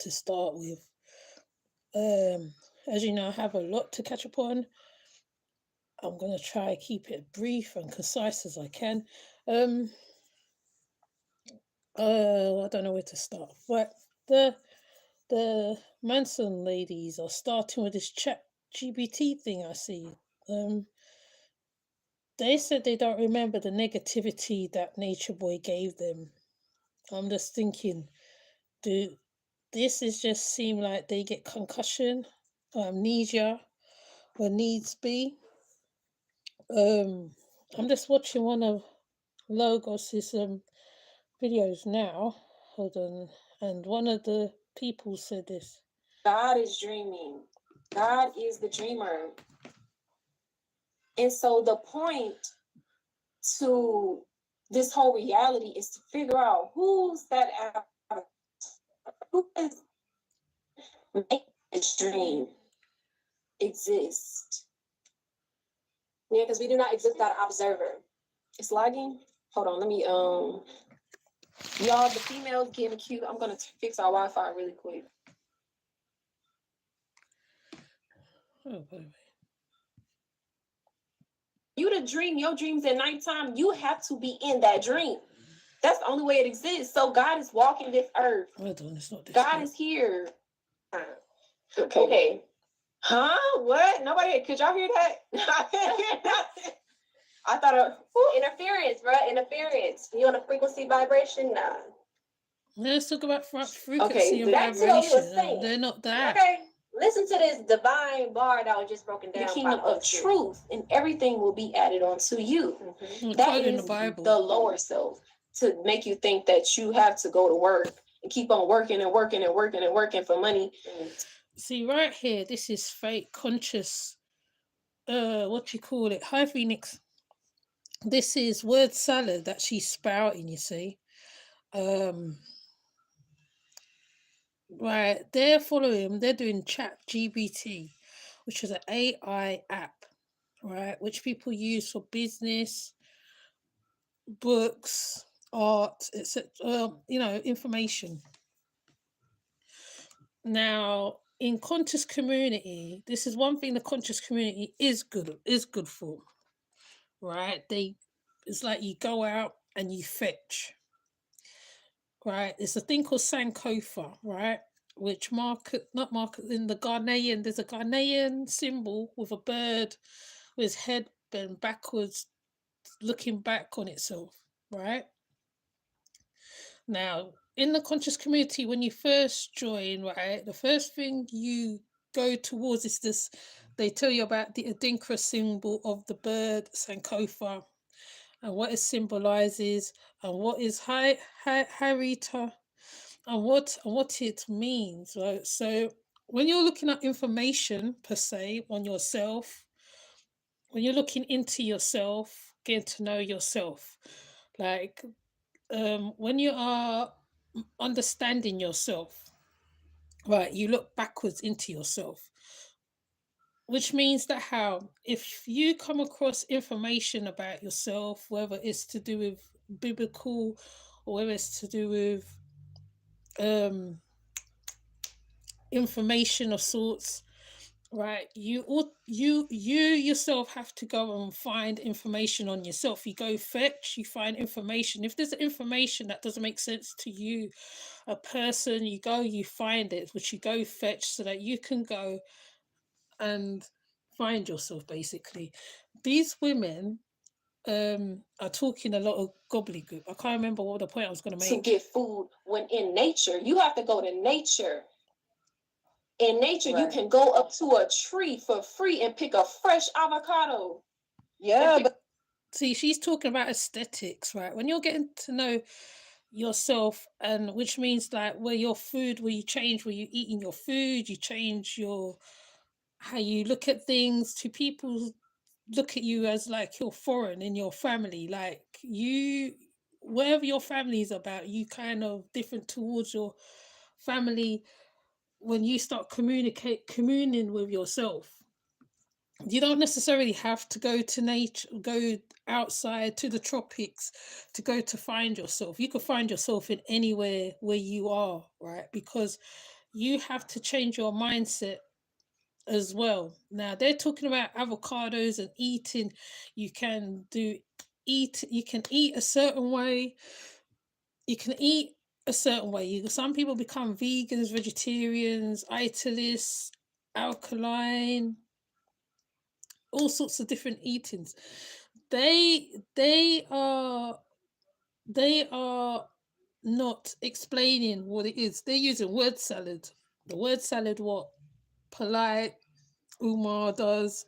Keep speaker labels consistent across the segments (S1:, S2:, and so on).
S1: to start with. Um, as you know, I have a lot to catch up on. I'm gonna try keep it brief and concise as I can. Um, I don't know where to start. But the the Manson ladies are starting with this chat GBT thing I see. Um, they said they don't remember the negativity that Nature Boy gave them. I'm just thinking, do this is just seem like they get concussion, amnesia, or needs be. Um, I'm just watching one of Logos's videos now. Hold on, and one of the people said this.
S2: God is dreaming. God is the dreamer. And so the point to this whole reality is to figure out who's that avatar, who is making this dream exist. Yeah, because we do not exist without an observer. It's lagging. Hold on, let me y'all, the females getting cute. I'm gonna fix our Wi-Fi really quick.
S1: Oh, wait.
S2: You to dream your dreams at nighttime, you have to be in that dream. That's the only way it exists. So God is walking this earth.
S1: Hold on, it's not this.
S2: God is here. Okay. Huh? What? Nobody? Could y'all hear that? I thought interference, bro. Interference. You on a frequency vibration? Nah.
S1: Let's talk about frequency
S2: Okay,
S1: and
S2: back to what we were
S1: vibration.
S2: saying.
S1: They're not that.
S2: Okay. Listen to this divine bar that was just broken down. The kingdom of truth, and everything will be added onto you.
S1: Well,
S2: That
S1: quoted in
S2: is
S1: the Bible.
S2: the lower self, to make you think that you have to go to work and keep on working and working and working and working for money.
S1: See, right here, this is fake conscious. What you call it? Hi, Phoenix. This is word salad that she's spouting. You see. Right, they're following. They're doing Chat GBT, which is an AI app, right, which people use for business, books, art, etc. Information. Now, in conscious community, this is one thing the conscious community is good for, right? It's like you go out and you fetch, right? It's a thing called Sankofa, right? Which not market in the Ghanaian, there's a Ghanaian symbol with a bird with his head bent backwards, looking back on itself, right? Now, in the conscious community, when you first join, right, the first thing you go towards is this. They tell you about the Adinkra symbol of the bird Sankofa and what it symbolizes and what is Harita and what it means, right? So when you're looking at information per se on yourself, when you're looking into yourself, getting to know yourself, like when you are understanding yourself, right, you look backwards into yourself, which means that how if you come across information about yourself, whether it's to do with biblical or whether it's to do with information of sorts, right, you yourself have to go and find information on yourself. You go fetch, you find information. If there's information that doesn't make sense to you, a person, you go, you find it, which you go fetch so that you can go and find yourself. Basically, these women are talking a lot of gobbledygook. I can't remember what the point I was going to make.
S2: To get food, when in nature you have to go to nature. In nature, right, you can go up to a tree for free and pick a fresh avocado.
S1: Yeah, but see, she's talking about aesthetics, right? When you're getting to know yourself, and which means like where you change where you eating your food, you change your how you look at things. To people look at you as like you're foreign in your family, like you, whatever your family is about, you kind of different towards your family. When you start communing with yourself, you don't necessarily have to go to nature, go outside to the tropics to go to find yourself. You could find yourself in anywhere where you are, right? Because you have to change your mindset as well. Now they're talking about avocados and eating. You can do eat. You can eat a certain way. You can eat a certain way. Some people become vegans, vegetarians, italists, alkaline, all sorts of different eatings. They they are they are not explaining what it is. They're using word salad. The word salad, what polite Umar does,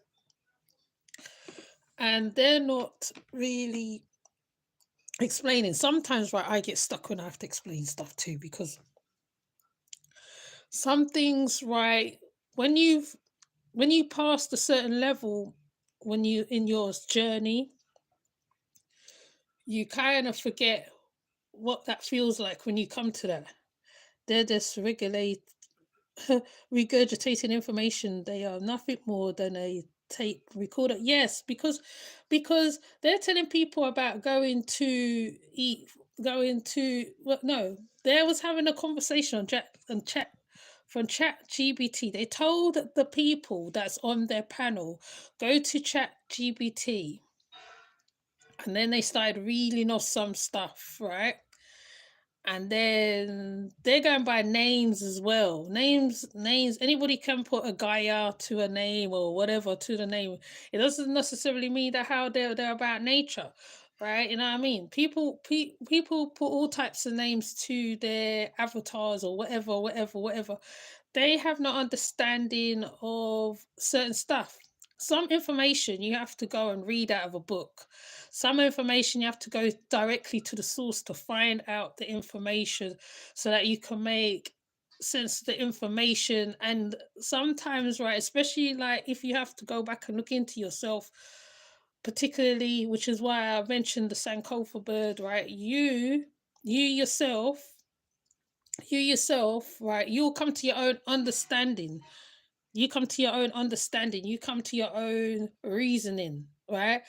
S1: and they're not really explaining. Sometimes, right, I get stuck when I have to explain stuff too, because some things, right, when you've when you pass a certain level, when you in your journey, you kind of forget what that feels like when you come to that. They're just regurgitating information. They are nothing more than a tape recorder. Yes, because they're telling people about going to eat, going to what? No, there was having a conversation on chat from Chat GBT. They told the people that's on their panel, go to Chat GBT, and then they started reading off some stuff, right? And then they're going by names as well. Names. Anybody can put a Gaia to a name or whatever to the name. It doesn't necessarily mean that how they're about nature, right? You know what I mean? People put all types of names to their avatars or whatever. They have no understanding of certain stuff. Some information you have to go and read out of a book. Some information you have to go directly to the source to find out the information so that you can make sense of the information. And sometimes, right, especially like if you have to go back and look into yourself, particularly, which is why I mentioned the Sankofa bird, right? You yourself, right, you'll come to your own understanding. You come to your own understanding. You come to your own reasoning, right?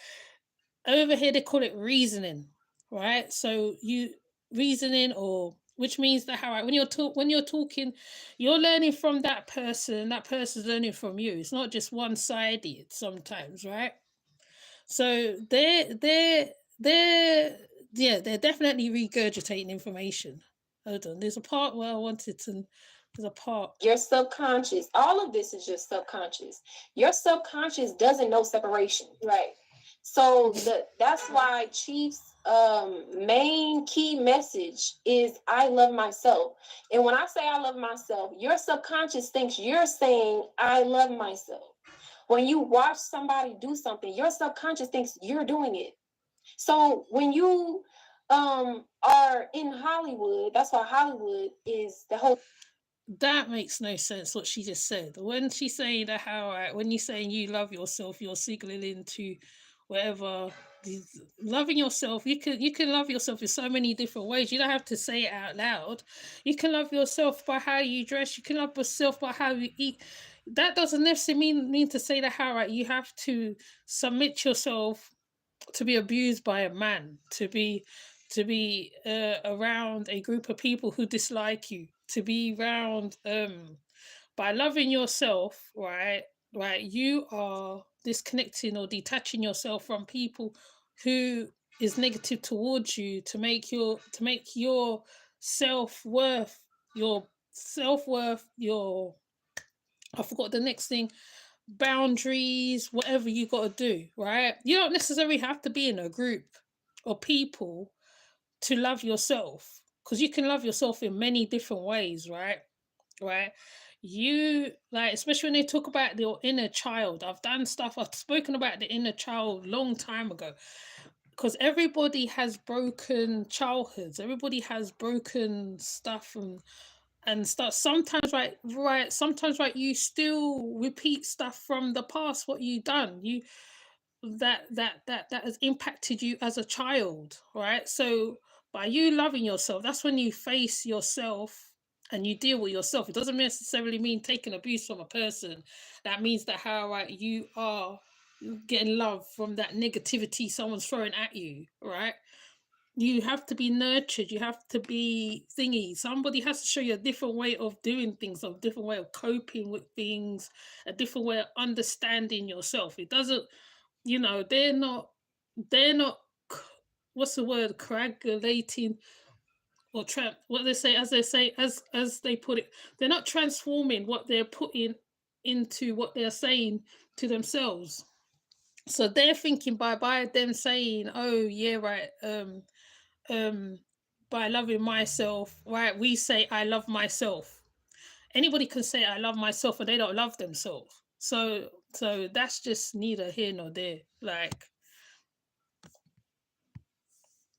S1: Over here they call it reasoning, right? So you reasoning, or which means that how, right, when you're talking, you're learning from that person. That person's learning from you. It's not just one sided sometimes, right? So they're yeah, they're definitely regurgitating information. Hold on, there's a part where I wanted to. There's a part.
S2: Your subconscious, all of this is your subconscious. Your subconscious doesn't know separation, right? So that's why Chief's main key message is I love myself. And when I say I love myself, your subconscious thinks you're saying I love myself. When you watch somebody do something, your subconscious thinks you're doing it. So when you are in Hollywood, that's why Hollywood is the whole.
S1: That makes no sense what she just said. When she's saying that how, when you're saying you love yourself, you're signaling to whatever. Loving yourself, you can love yourself in so many different ways. You don't have to say it out loud. You can love yourself by how you dress. You can love yourself by how you eat. That doesn't necessarily mean to say that how, right, you have to submit yourself to be abused by a man, to be around a group of people who dislike you, to be around by loving yourself, right, you are disconnecting or detaching yourself from people who is negative towards you, to make your self-worth, your I forgot the next thing, boundaries, whatever you got to do, right? You don't necessarily have to be in a group of people to love yourself, because you can love yourself in many different ways, right? Right? You like, especially when they talk about your inner child. I've spoken about the inner child long time ago, because everybody has broken childhoods, everybody has broken stuff and stuff. Sometimes, sometimes, right, you still repeat stuff from the past, what you done, you that has impacted you as a child, right? So by you loving yourself, that's when you face yourself and you deal with yourself. It doesn't necessarily mean taking abuse from a person. That means that how, right, you are getting love from that negativity someone's throwing at you, right? You have to be nurtured. You have to be thingy. Somebody has to show you a different way of doing things, a different way of coping with things, a different way of understanding yourself. It doesn't, they're not, what's the word, coagulating or what they say, as they put it, they're not transforming what they're putting into what they're saying to themselves. So they're thinking by them saying, oh yeah, right, um by loving myself, right, we say I love myself. Anybody can say I love myself and they don't love themselves. So that's just neither here nor there. Like,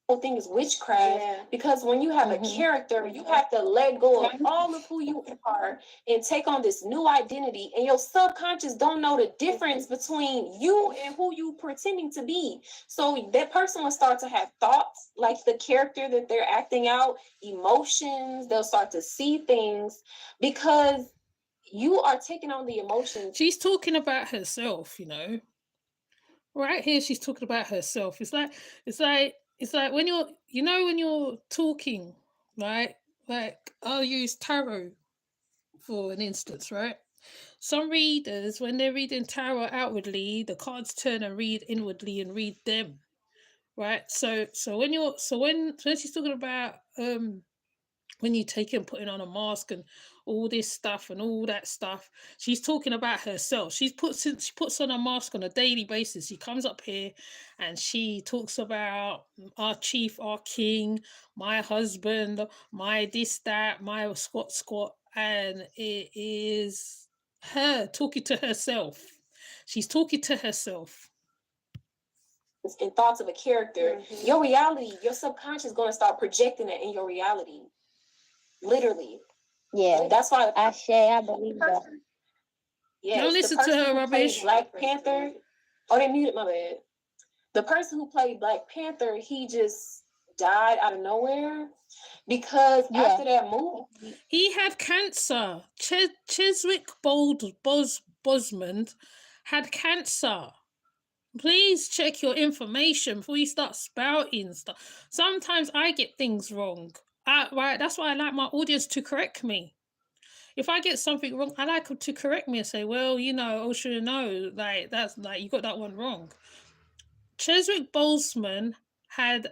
S2: whole thing is witchcraft, because when you have a character, you have to let go of all of who you are and take on this new identity, and your subconscious don't know the difference between you and who you pretending to be. So that person will start to have thoughts like the character that they're acting out, emotions, they'll start to see things because you are taking on the emotions.
S1: She's talking about herself, right here. She's talking about herself. It's like when you're talking, right? Like, I'll use tarot for an instance, right? Some readers, when they're reading tarot outwardly, the cards turn and read inwardly and read them, right? So when she's talking about when you take and putting on a mask and all this stuff and all that stuff, she's talking about herself. She puts on a mask on a daily basis. She comes up here and she talks about our chief, our king, my husband, my this, that, my squat, and it is her talking to herself. She's talking to herself.
S2: And thoughts of a character, your reality, your subconscious is going to start projecting it in your reality. Literally.
S3: Yeah.
S2: That's why
S3: I believe that.
S2: Yes,
S1: Don't listen to her rubbish.
S2: Black Panther. Oh, they muted my bad. The person who played Black Panther, he just died out of nowhere because after that movie,
S1: he had cancer. Chiswick Bosmond had cancer. Please check your information before you start spouting stuff. Sometimes I get things wrong. Right, that's why I like my audience to correct me. If I get something wrong, I like them to correct me and say, well, Osha, no, like, that's like, you got that one wrong. Cheswick Boseman had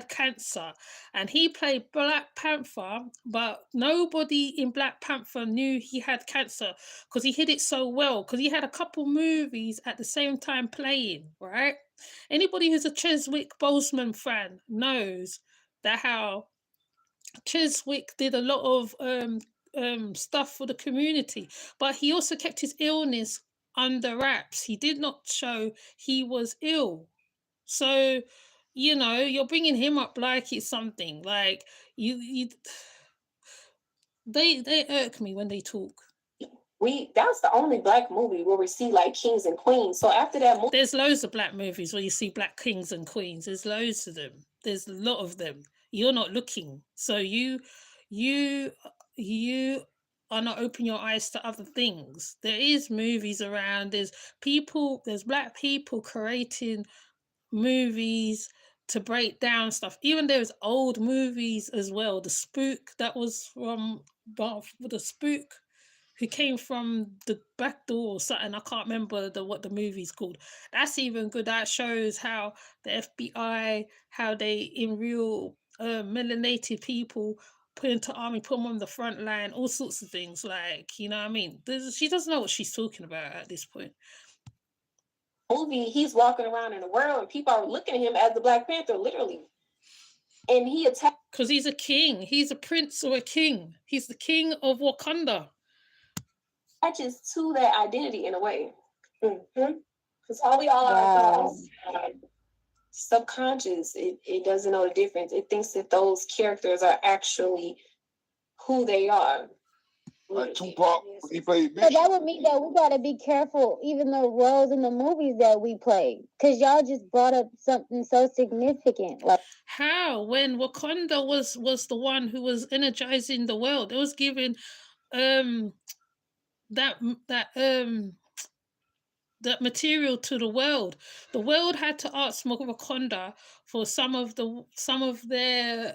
S1: cancer and he played Black Panther, but nobody in Black Panther knew he had cancer because he hid it so well, because he had a couple movies at the same time playing, right? Anybody who's a Cheswick Boseman fan knows that how Chiswick did a lot of stuff for the community, but he also kept his illness under wraps. He did not show he was ill. So, you're bringing him up like it's something. Like, they irk me when they talk.
S2: That's the only Black movie where we see like kings and queens. So after that movie,
S1: there's loads of Black movies where you see Black kings and queens. There's loads of them. There's a lot of them. You're not looking, so you are not opening your eyes to other things. There is movies around. There's Black people creating movies to break down stuff. Even there's old movies as well. The Spook that was from the Spook who came from the back door or something. I can't remember what the movie's called. That's even good. That shows how the FBI, how they in real melanated people put into army, put them on the front line, all sorts of things. Like, you know what I mean? She doesn't know what she's talking about at this point.
S2: Movie, he's walking around in the world and people are looking at him as the Black Panther, literally. And he attacked
S1: because he's a king. He's a prince or a king. He's the king of Wakanda.
S2: Matches to that identity in a way. Because all we all are subconscious. It doesn't know the difference. It thinks that those characters are actually who they are.
S4: Like Tupac, he played
S3: Bishop. So that would mean that we gotta be careful, even the roles in the movies that we play, because y'all just brought up something so significant. Like,
S1: how, when Wakanda was the one who was energizing the world, it was giving that that material to the world. The world had to ask Wakanda for some of their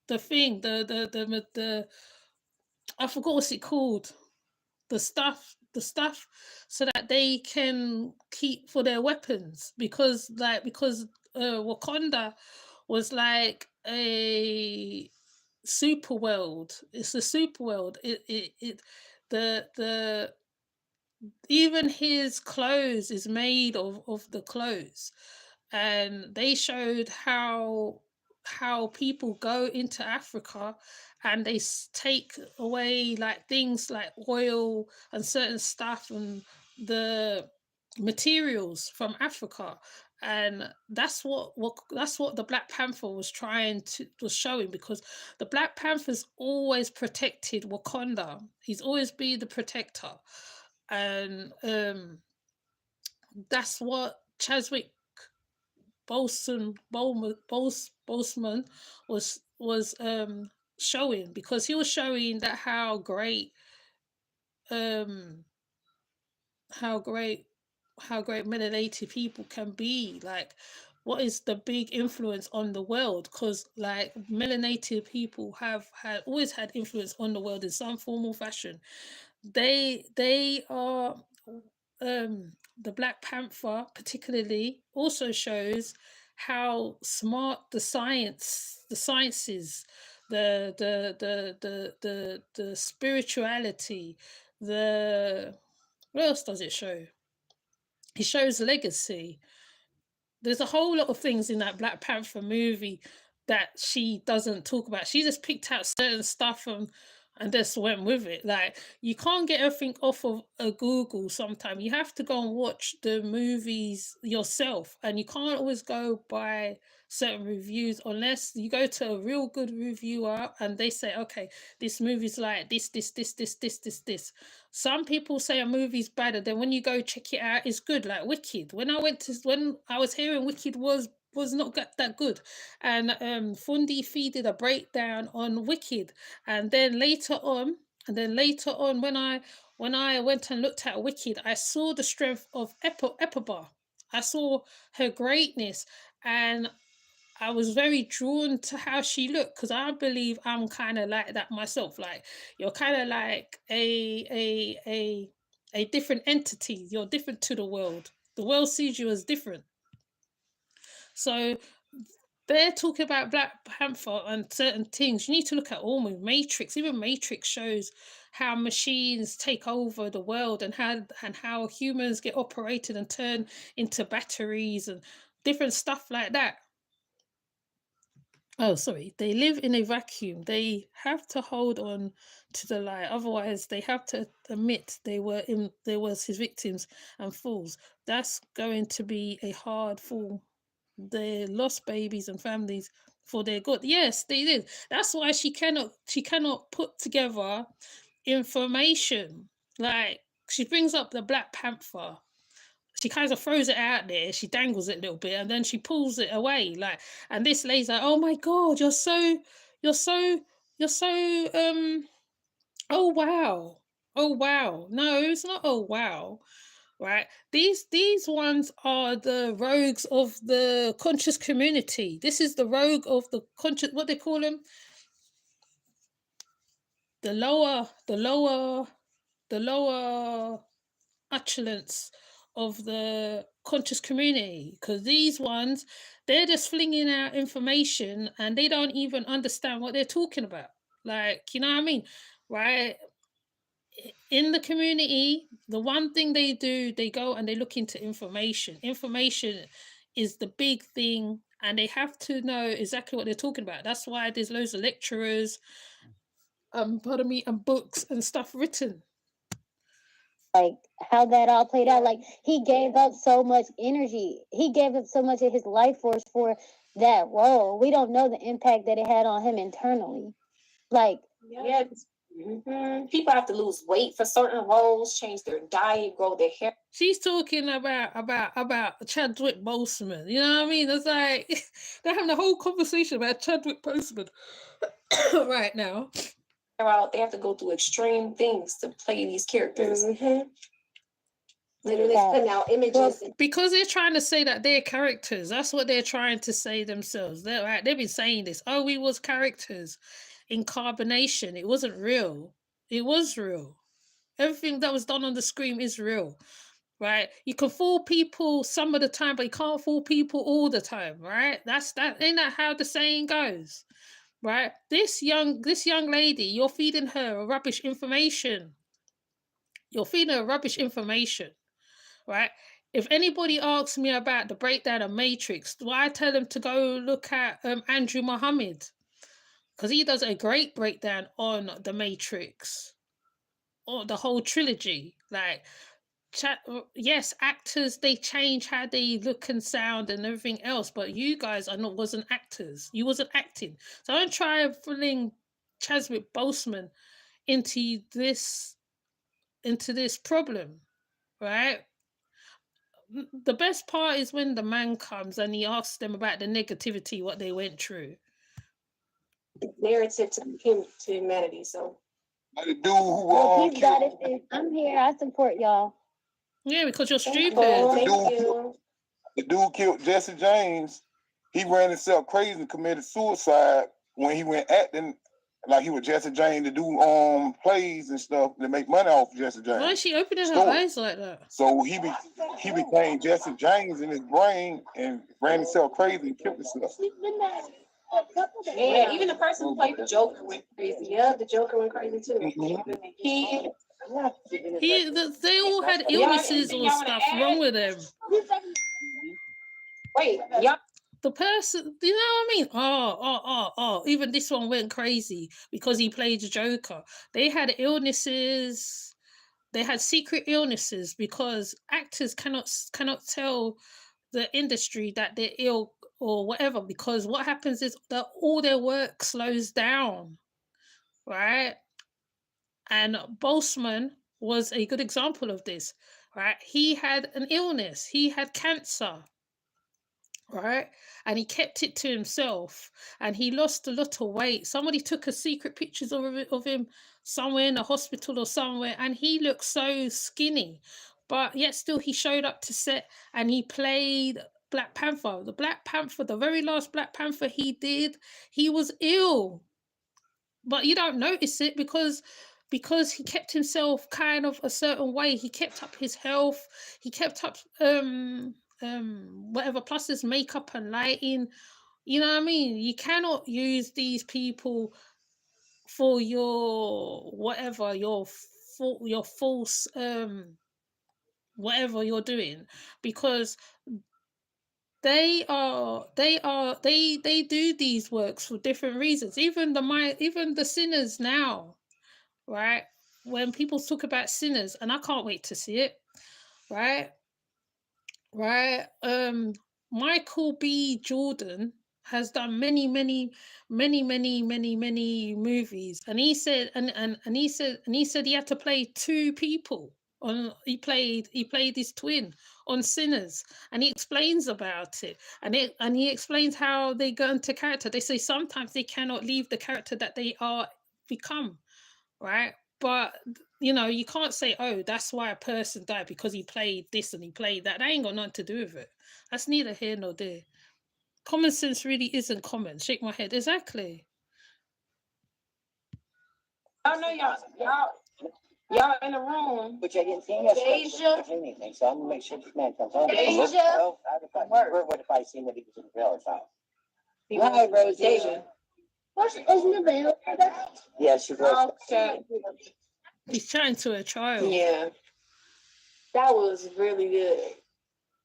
S1: the thing, the I forgot what's it called, the stuff, so that they can keep for their weapons, because Wakanda was like a super world. It's a super world. The even his clothes is made of the clothes, and they showed how people go into Africa and they take away like things like oil and certain stuff and the materials from Africa. And that's what the Black Panther was showing, because the Black Panther's always protected Wakanda. He's always been the protector. And that's what Chadwick Boseman was showing, because he was showing that um how great melanated people can be, like what is the big influence on the world, because like melanated people have always had influence on the world in some form or fashion. They are the Black Panther particularly also shows how smart the sciences, the spirituality, the what else does it show? It shows legacy. There's a whole lot of things in that Black Panther movie that she doesn't talk about. She just picked out certain stuff and just went with it. Like, you can't get everything off of a Google sometimes. You have to go and watch the movies yourself, and you can't always go by certain reviews unless you go to a real good reviewer and they say, okay, this movie's like this. Some people say a movie's bad, and then when you go check it out, it's good. Like Wicked. When I was hearing Wicked was not that good, and Fundi Fee did a breakdown on Wicked, and then later on, when I went and looked at Wicked, I saw the strength of Epaba. I saw her greatness, and I was very drawn to how she looked, because I believe I'm kind of like that myself. Like, you're kind of like a different entity. You're different to the world. The world sees you as different. So they're talking about Black Panther and certain things. You need to look at all movies. Matrix. Even Matrix shows how machines take over the world, and how humans get operated and turned into batteries and different stuff like that. Oh, sorry. They live in a vacuum. They have to hold on to the lie. Otherwise, they have to admit they was his victims and fools. That's going to be a hard fall. They lost babies and families for their good. Yes, they did. That's why she cannot put together information. Like, she brings up the Black Panther, she kind of throws it out there, she dangles it a little bit, and then she pulls it away. Like, and this lady's like, oh my God, you're so oh wow. Oh wow. No, it's not oh wow. Right? These ones are the rogues of the conscious community. This is the rogue of the conscious, what they call them? The lower echelons of the conscious community, because these ones, they're just flinging out information and they don't even understand what they're talking about. Like, you know what I mean? Right? In the community, the one thing they do, they go and they look into information. Information is the big thing, and they have to know exactly what they're talking about. That's why there's loads of lecturers, and books and stuff written.
S3: Like how that all played out. Like, he gave up so much energy. He gave up so much of his life force for that role. We don't know the impact that it had on him internally. Like,
S2: yeah. People have to lose weight for certain roles, change their diet, grow their hair.
S1: She's talking about Chadwick Boseman. You know what I mean? It's like they're having a whole conversation about Chadwick Boseman right now.
S2: Out, they have to go through extreme things to play these characters. Literally putting out images.
S1: Because they're trying to say that they're characters. That's what they're trying to say themselves. They're right. They've been saying this. Oh, we was characters in carbonation. It wasn't real. It was real. Everything that was done on the screen is real. Right? You can fool people some of the time, but you can't fool people all the time, right? Ain't that how the saying goes? Right? This young lady, you're feeding her rubbish information. You're feeding her rubbish information, right? If anybody asks me about the breakdown of Matrix, do I tell them to go look at Andrew Muhammad? Because he does a great breakdown on the Matrix or the whole trilogy. Like, yes, actors, they change how they look and sound and everything else, but you guys wasn't actors. You wasn't acting. So don't try and fling Chadwick Boseman into this problem, right? The best part is when the man comes and he asks them about the negativity, what they went through.
S2: Narrative to humanity. So
S4: Like the dude who
S3: Well, he's got it. I'm here. I support y'all.
S1: Yeah, because you're stupid.
S4: The dude killed Jesse James. He ran himself crazy and committed suicide when he went acting like he was Jesse James to do plays and stuff to make money off Jesse James.
S1: Why is she opening her eyes like that?
S4: So he became Jesse James in his brain and ran himself crazy and killed himself.
S2: Yeah, even the person who played the Joker went crazy. Yeah, the Joker went crazy too. Mm-hmm.
S1: They all had illnesses or stuff wrong with them.
S2: Wait, yeah.
S1: The person, you know what I mean? Oh, even this one went crazy because he played Joker. They had illnesses. They had secret illnesses because actors cannot tell the industry that they're ill or whatever, because what happens is that all their work slows down, right? And Boseman was a good example of this, right? He had an illness. He had cancer, right? And he kept it to himself and he lost a lot of weight. Somebody took a secret pictures of him somewhere in a hospital or somewhere, and he looked so skinny, but yet still he showed up to set and he played Black Panther. The very last Black Panther he did, he was ill, but you don't notice it because he kept himself kind of a certain way. He kept up his health. He kept up whatever, plus his makeup and lighting. You know what I mean? You cannot use these people for your whatever, your false whatever you're doing, because they do these works for different reasons. Even the sinners now, right? When people talk about Sinners, and I can't wait to see it, right? Michael B. Jordan has done many movies, and he said he had to play two people on. He played his twin on Sinners, and he explains about it, and he explains how they go into character. They say sometimes they cannot leave the character that they are become, right? But you can't say, oh, that's why a person died because he played this and he played that. That ain't got nothing to do with it. That's neither here nor there. Common sense really isn't common. Shake my head. Exactly.
S2: I know y'all in the room.
S5: Which I didn't see yesterday. Anything, so I'm gonna make sure this man comes home. Well, what if I see that he was in the trailer's house? Hi, Rose.
S2: Deja.
S3: Isn't available?
S5: Yeah, she was.
S2: Okay.
S1: He's chatting to a child.
S2: Yeah. That was really good.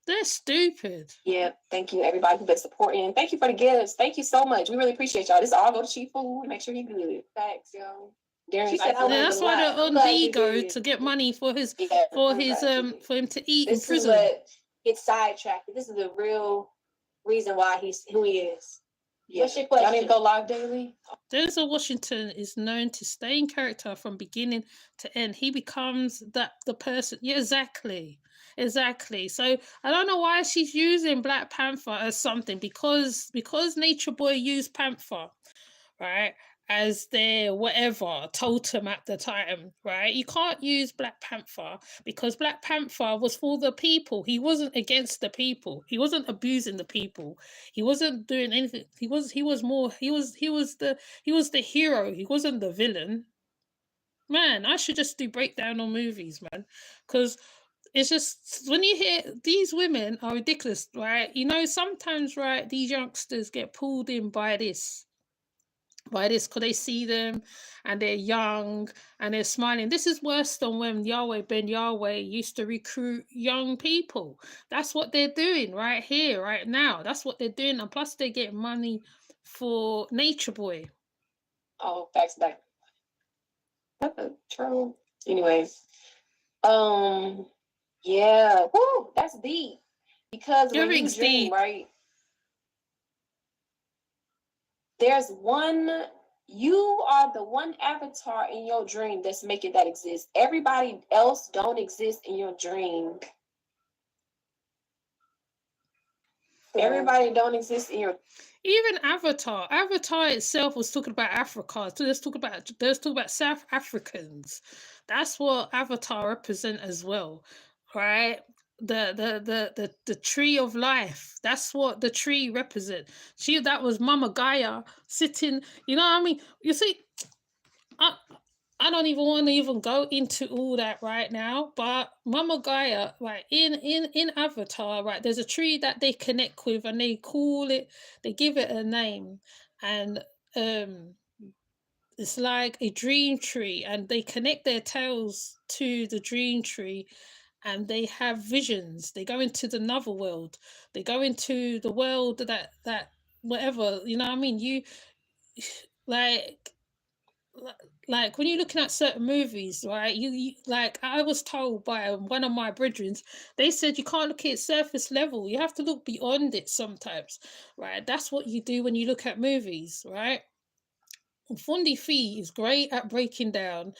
S1: They're stupid.
S2: Yeah, thank you everybody who's been supporting. Thank you for the gifts. Thank you so much. We really appreciate y'all. This all go to Cheap Food. Make sure you good. Thanks, yo.
S1: Yeah, that's why they're on Vigo to get money for his for him to eat in prison.
S2: This is what gets sidetracked. This is the real reason why he's who he is. Yeah. What's your question? Y'all need to go live daily.
S1: Denzel Washington is known to stay in character from beginning to end. He becomes the person. Yeah, exactly. So I don't know why she's using Black Panther as something, because Nature Boy used Panther, right? as their whatever totem at the time, right? You can't use Black Panther because Black Panther was for the people. He wasn't against the people. He wasn't abusing the people. He wasn't doing anything. He was the hero. He wasn't the villain. Man, I should just do breakdown on movies, man, because it's just when you hear these women are ridiculous, right? You know, sometimes, right, these youngsters get pulled in by this because they see them and they're young and they're smiling. This is worse than when Yahweh Ben Yahweh used to recruit young people. That's what they're doing right here, right now. That's what they're doing. And plus they get money for Nature Boy.
S2: Oh, facts back. True. Anyways, yeah. Woo, that's deep. Because when you
S1: Everything's
S2: dream,
S1: deep.
S2: right? There's one, you are the one avatar in your dream that's making that exist. Everybody else don't exist in your dream. Everybody don't exist in your
S1: Even Avatar. Avatar itself was talking about Africa. So let's talk about South Africans. That's what Avatar represent as well, right? The tree of life. That's what the tree represent. That was Mama Gaia sitting. You know what I mean? You see, I don't even want to even go into all that right now, but Mama Gaia, right, in Avatar, right, there's a tree that they connect with and they call it, they give it a name, and it's like a dream tree, and they connect their tails to the dream tree, and they have visions. They go into the other world. They go into the world that whatever, you know what I mean? You like like when you're looking at certain movies, right? You like I was told by one of my brethren, they said you can't look at surface level. You have to look beyond it sometimes, right? That's what you do when you look at movies, right? Fundi Fee is great at breaking down.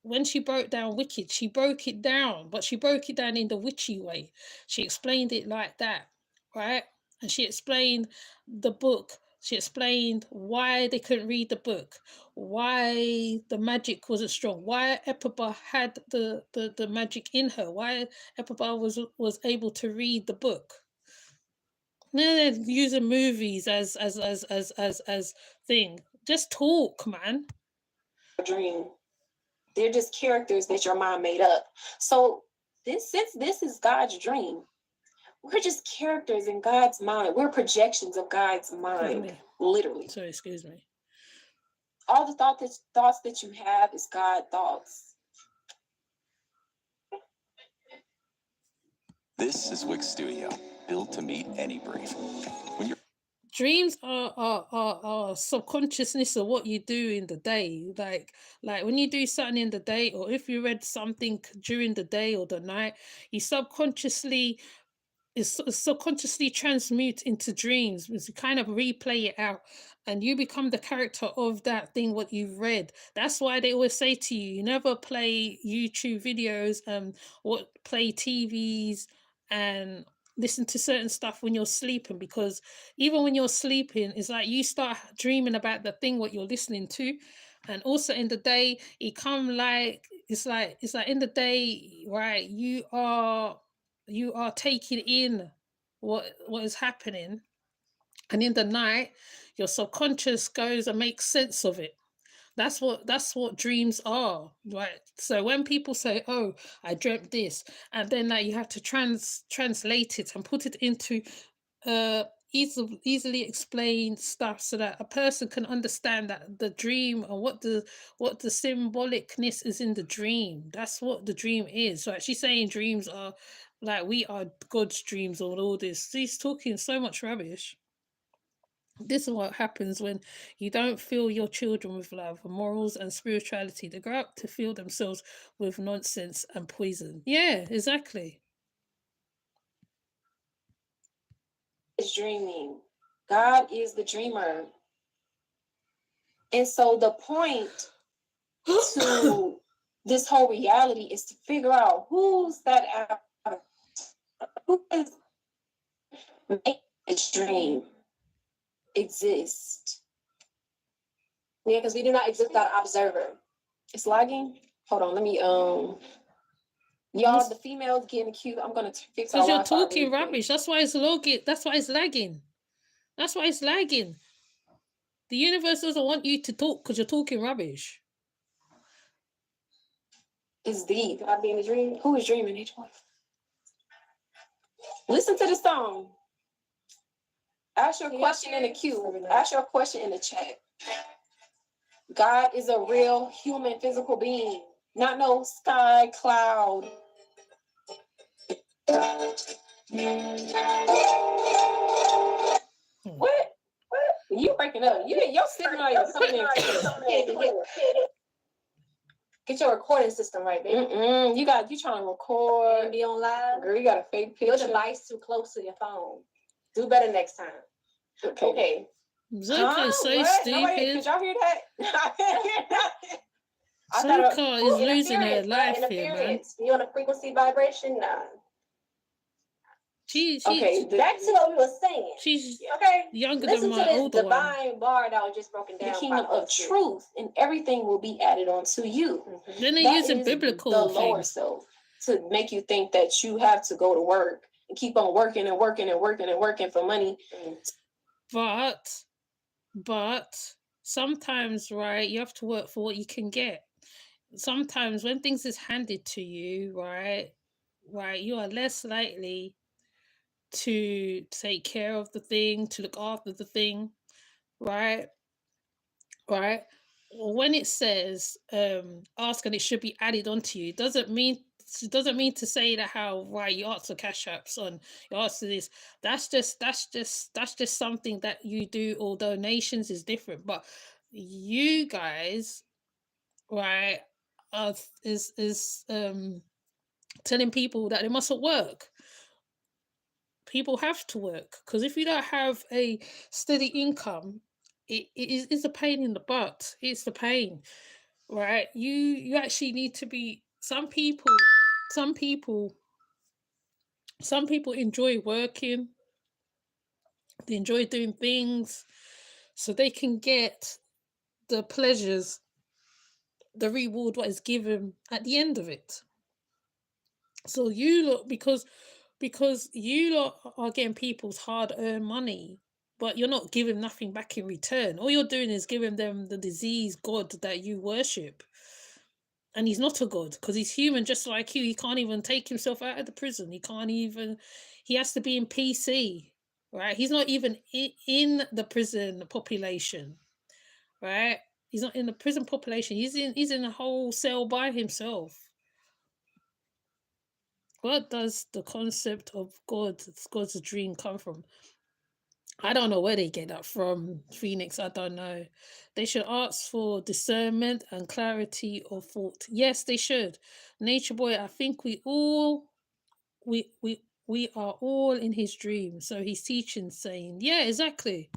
S1: When she broke down Wicked, she broke it down, but she broke it down in the witchy way. She explained it like that, right? And she explained the book. She explained why they couldn't read the book, why the magic wasn't strong, why Epaba had the magic in her, why Epaba was able to read the book. No, they're using movies as thing. Just talk, man.
S2: dream. They're just characters that your mind made up. So since this is God's dream, we're just characters in God's mind. We're projections of God's mind, literally.
S1: Sorry, excuse me.
S2: All the thoughts that you have is God thoughts.
S6: This is Wix Studio, built to meet any brief. When you're
S1: Dreams are subconsciousness of what you do in the day. Like when you do something in the day, or if you read something during the day or the night, you subconsciously transmute into dreams, because you kind of replay it out and you become the character of that thing what you've read. That's why they always say to you, you never play YouTube videos or play TVs and listen to certain stuff when you're sleeping, because even when you're sleeping, it's like you start dreaming about the thing what you're listening to. And also in the day, it come like it's like in the day, right, you are taking in what is happening, and in the night your subconscious goes and makes sense of it. That's what dreams are, right? So when people say, oh, I dreamt this, and then like you have to translate it and put it into easily explained stuff so that a person can understand that the dream and what the symbolicness is in the dream. That's what the dream is. So she's saying dreams are like we are God's dreams or all this. He's talking so much rubbish. This is what happens when you don't fill your children with love, morals, and spirituality. They grow up to fill themselves with nonsense and poison. Yeah, exactly.
S2: Is dreaming. God is the dreamer. And so the point to this whole reality is to figure out who's that avatar, who is making this dream exist. Yeah, because we do not exist without an observer. It's lagging. Hold on, let me y'all, the females get in the queue. I'm gonna fix our
S1: Because you're
S2: Wi-Fi really
S1: talking
S2: quick.
S1: rubbish. That's why it's logging. That's why it's lagging. That's why it's lagging. The universe doesn't want you to talk because you're talking rubbish.
S2: It's deep. Could I be in a dream? Who is dreaming? Each one. Listen to the song. Ask your question in the queue. Ask your question in the chat. God is a real human physical being, not no sky cloud. What? You breaking up? Your signal not even coming in. Get your recording system right, baby. You trying to record and be on live? Girl, you got a fake picture. Your device too close to your phone. Do better next time. Okay.
S1: Zoca is so
S2: What?
S1: stupid.
S2: Did y'all hear that?
S1: Zoca is losing her life here, man.
S2: You on a frequency vibration? Nah.
S1: Okay,
S2: back to what we were saying.
S1: She's
S2: okay.
S1: younger
S2: Listen
S1: than my
S2: to this
S1: older
S2: divine
S1: one.
S2: bar that was just broken down. The kingdom of truth, and everything will be added onto you.
S1: Then they're
S2: That
S1: using
S2: is
S1: biblical
S2: the lower
S1: things
S2: self to make you think that you have to go to work and keep on working and working and working and working for money.
S1: But sometimes, right, you have to work for what you can get. Sometimes when things is handed to you, right, you are less likely to take care of the thing, to look after the thing, right? When it says ask and it should be added onto you, doesn't mean to say that how right you ask for cash apps on you ask for this. That's just something that you do, or donations is different. But you guys, right, is telling people that they mustn't work. People have to work, because if you don't have a steady income, it is a pain in the butt. It's the pain, right? You actually need to be. Some people enjoy working. They enjoy doing things so they can get the pleasures, the reward, what is given at the end of it. So you look, because you lot are getting people's hard-earned money, but you're not giving nothing back in return. All you're doing is giving them the disease god that you worship. And he's not a god, because he's human just like you. He can't even take himself out of the prison. He has to be in PC, right? He's not even in the prison population, right? He's not in the prison population. He's in a whole cell by himself. Where does the concept of God's dream come from? I don't know where they get that from, Phoenix. I don't know. They should ask for discernment and clarity of thought. Yes, they should. Nature Boy, I think we are all in his dream. So he's teaching, saying, yeah, exactly.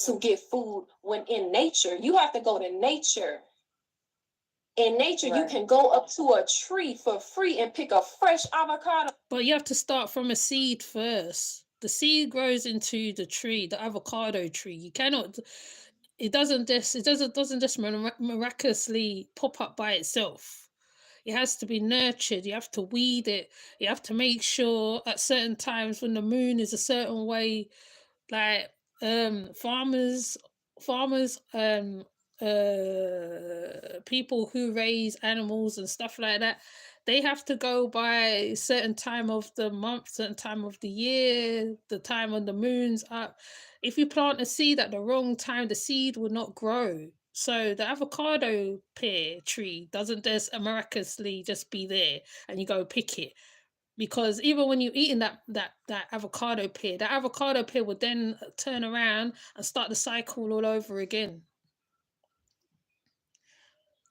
S2: To get food when in nature, you have to go to nature. In nature, you can go up to a tree for free and pick a fresh avocado.
S1: But you have to start from a seed first. The seed grows into the tree, the avocado tree. You cannot. It doesn't just miraculously pop up by itself. It has to be nurtured. You have to weed it. You have to make sure at certain times when the moon is a certain way, like farmers people who raise animals and stuff like that, they have to go by a certain time of the month, certain time of the year, the time when the moon's up. If you plant a seed at the wrong time, the seed will not grow. So the avocado pear tree doesn't just miraculously just be there and you go pick it. Because even when you're eating that avocado pear, that avocado pear would then turn around and start the cycle all over again.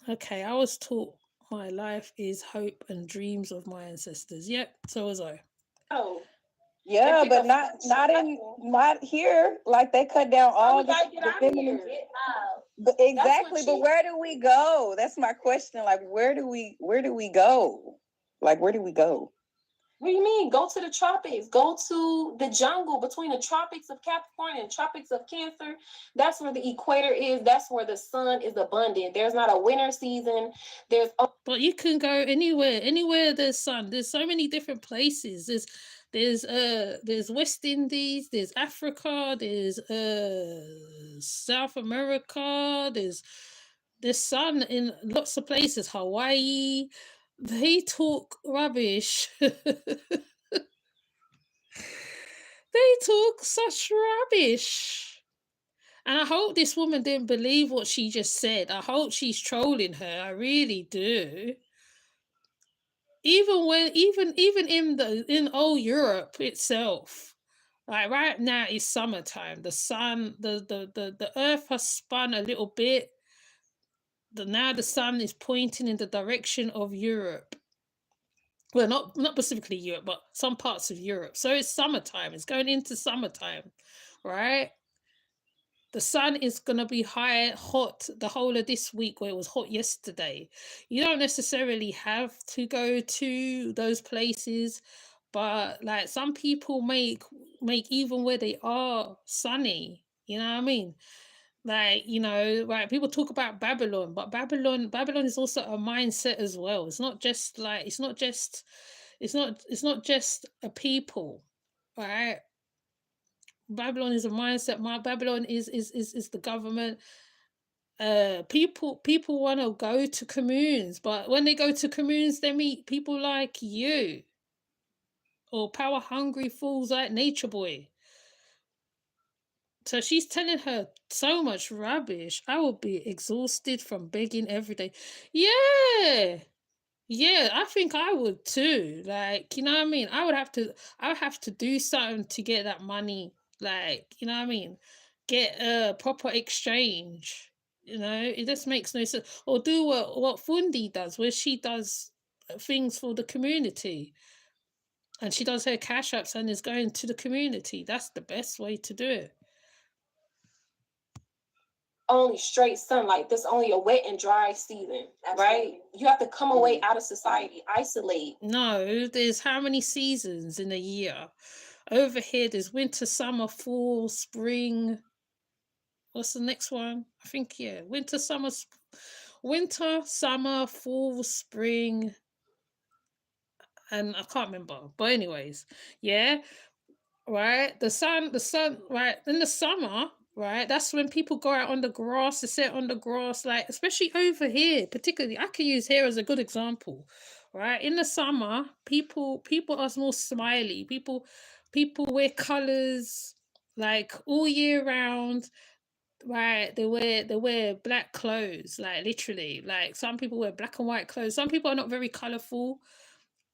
S1: Okay, I was taught my life is hope and dreams of my ancestors. Yep, so was I.
S2: Oh.
S7: Yeah, but not here. Like they cut down all the feminine. But exactly, but where do we go? That's my question. Like where do we go? Like where do we go?
S2: What do you mean? Go to the tropics. Go to the jungle between the tropics of Capricorn and tropics of Cancer. That's where the equator is. That's where the sun is abundant. There's not a winter season.
S1: But you can go anywhere there's sun. There's so many different places. There's West Indies, there's Africa, there's South America, there's sun in lots of places, Hawaii. They talk rubbish. They talk such rubbish. And I hope this woman didn't believe what she just said. I hope she's trolling her. I really do. Even in old Europe itself, like right now it's summertime. The sun, the earth has spun a little bit. Now the sun is pointing in the direction of Europe. Well, not specifically Europe, but some parts of Europe. So it's summertime. It's going into summertime, right? The sun is going to be hot the whole of this week, where it was hot yesterday. You don't necessarily have to go to those places, but like some people make even where they are sunny. You know what I mean? Like, right, people talk about Babylon, but Babylon is also a mindset as well. It's not just a people, right? Babylon is a mindset. Babylon is the government. People want to go to communes, but when they go to communes, they meet people like you, or power hungry fools like Nature Boy. So she's telling her so much rubbish. I would be exhausted from begging every day. Yeah, I think I would too. Like, you know what I mean? I would have to do something to get that money. Like, you know what I mean? Get a proper exchange. It just makes no sense. Or do what Fundi does, where she does things for the community. And she does her cash apps and is going to the community. That's the best way to do it.
S2: Only straight sunlight. There's only a wet and dry season, right? You have to come away out of society, isolate.
S1: No, there's how many seasons in a year? Over here, there's winter, summer, fall, spring. What's the next one? I think, winter, summer, fall, spring, and I can't remember. But anyways, right? The sun, right? In the summer, right? That's when people go out on the grass, to sit on the grass, like, especially over here, particularly. I could use here as a good example, right? In the summer, people are more smiley. People wear colors like all year round, right? They wear black clothes, like literally. Like some people wear black and white clothes. Some people are not very colorful.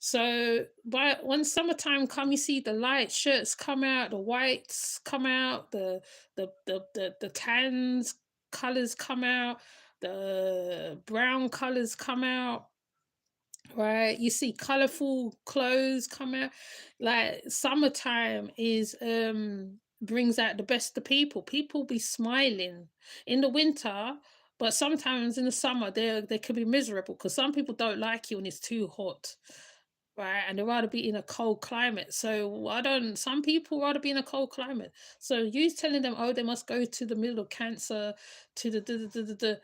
S1: So, but when summertime come, you see the light shirts come out, the whites come out, the tans colors come out, the brown colors come out, right? You see colorful clothes come out. Like summertime is brings out the best of people. People be smiling in the winter, but sometimes in the summer they can be miserable because some people don't like you when it's too hot. Right, and they rather be in a cold climate. So some people rather be in a cold climate. So you telling them, oh, they must go to the middle of Cancer, to the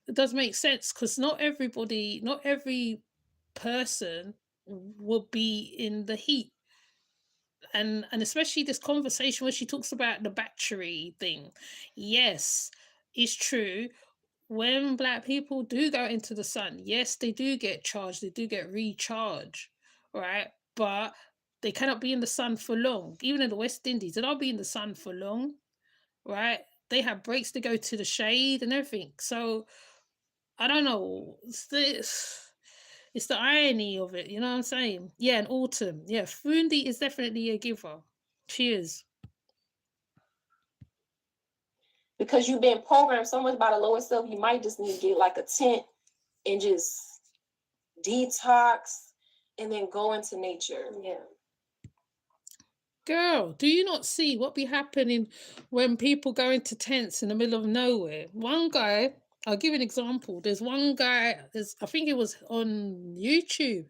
S1: it does make sense, because not every person will be in the heat. And especially this conversation where she talks about the battery thing. Yes, it's true. When Black people do go into the sun, yes, they do get charged, they do get recharged, right? But they cannot be in the sun for long. Even in the West Indies, they don't be in the sun for long, right? They have breaks to go to the shade and everything. So I don't know. It's the irony of it, you know what I'm saying? Yeah, and autumn. Yeah, Fundi is definitely a giver. Cheers.
S2: Because you've been programmed so much by the lower self, you might just need to get like a tent and just detox and then go into nature. Yeah.
S1: Girl, do you not see what be happening when people go into tents in the middle of nowhere? One guy, I'll give you an example. There's one guy, I think it was on YouTube.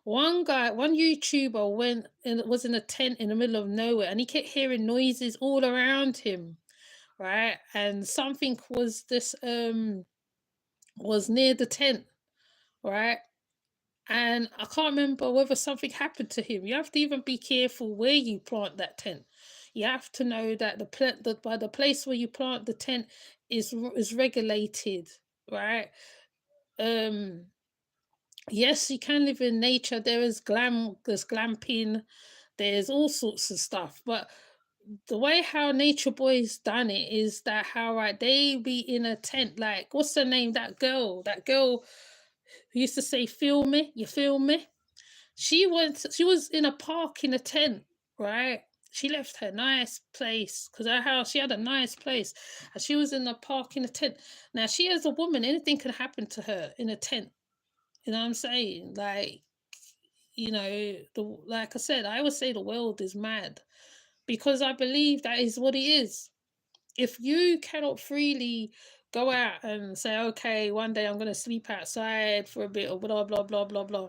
S1: One guy, one YouTuber went and was in a tent in the middle of nowhere, and he kept hearing noises all around him, right? And something was near the tent, right? And I can't remember whether something happened to him. You have to even be careful where you plant that tent. You have to know that by the place where you plant the tent is regulated, right? Yes, you can live in nature. There's glamping, there's all sorts of stuff. But the way how Nature Boy's done it is that how right they be in a tent, like what's her name? That girl who used to say, "Feel me, you feel me." She was in a park in a tent, right? She left her nice place because her house, she had a nice place, and she was in a park in a tent. Now she as a woman, anything can happen to her in a tent. You know what I'm saying? Like, like I said, I always say the world is mad because I believe that is what it is. If you cannot freely go out and say, okay, one day I'm going to sleep outside for a bit or blah, blah, blah, blah, blah.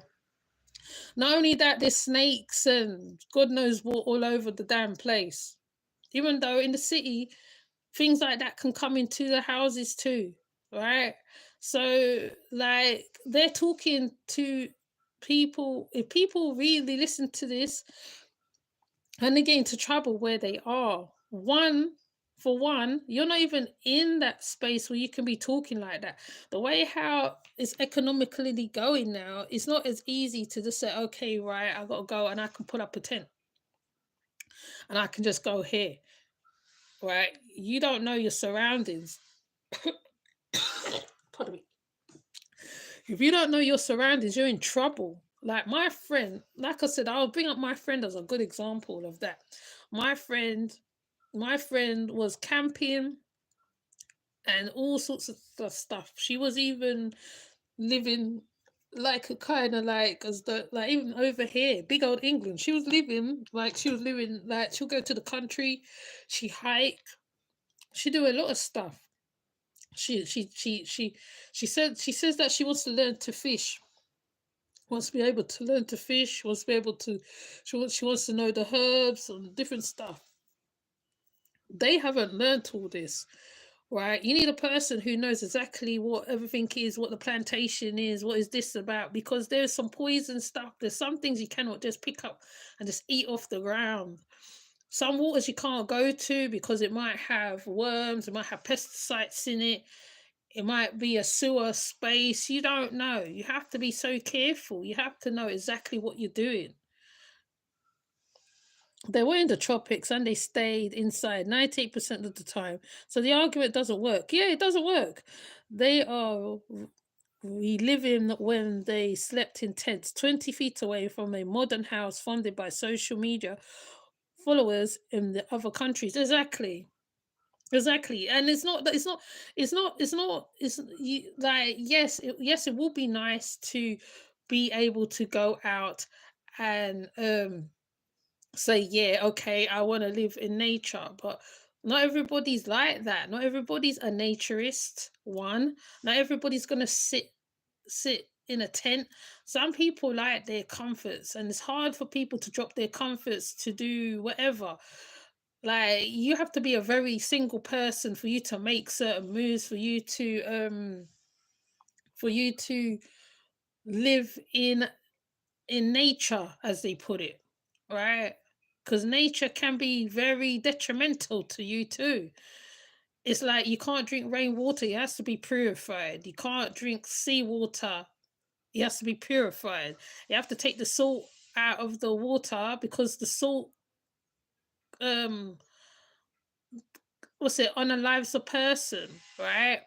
S1: Not only that, there's snakes and God knows what all over the damn place. Even though in the city, things like that can come into the houses too, right? So, like, they're talking to people. If people really listen to this and they get into trouble where they are, for one, you're not even in that space where you can be talking like that. The way how it's economically going now, it's not as easy to just say, okay, right, I got to go and I can put up a tent and I can just go here, right? You don't know your surroundings. Pardon me. If you don't know your surroundings, you're in trouble. Like my friend, like I said, I'll bring up my friend as a good example of that. My friend was camping and all sorts of stuff. She was even living like a kind of like as the like even over here, big old England. She was living like she'll go to the country, she hike, she do a lot of stuff. She says that she wants to learn to fish. Wants to be able to learn to fish. Wants to be able to. She wants to know the herbs and different stuff. They haven't learned all this, right? You need a person who knows exactly what everything is, what the plantation is, what is this about, because there's some poison stuff. There's some things you cannot just pick up and just eat off the ground. Some waters you can't go to because it might have worms, it might have pesticides in it. It might be a sewer space. You don't know. You have to be so careful. You have to know exactly what you're doing. They were in the tropics and they stayed inside 98% of the time. So the argument doesn't work. Yeah, it doesn't work. They are reliving when they slept in tents 20 feet away from a modern house funded by social media followers in the other countries. Exactly. And it's like, yes, it will be nice to be able to go out and say, yeah, okay, I want to live in nature, but not everybody's like that. Not everybody's a naturist. One, not everybody's gonna sit in a tent. Some people like their comforts, and it's hard for people to drop their comforts to do whatever. Like, you have to be a very single person for you to make certain moves, for you to live in nature, as they put it, right? Because nature can be very detrimental to you too. It's like you can't drink rainwater, it has to be purified. You can't drink seawater, it has to be purified. You have to take the salt out of the water because the salt unalives a person, right?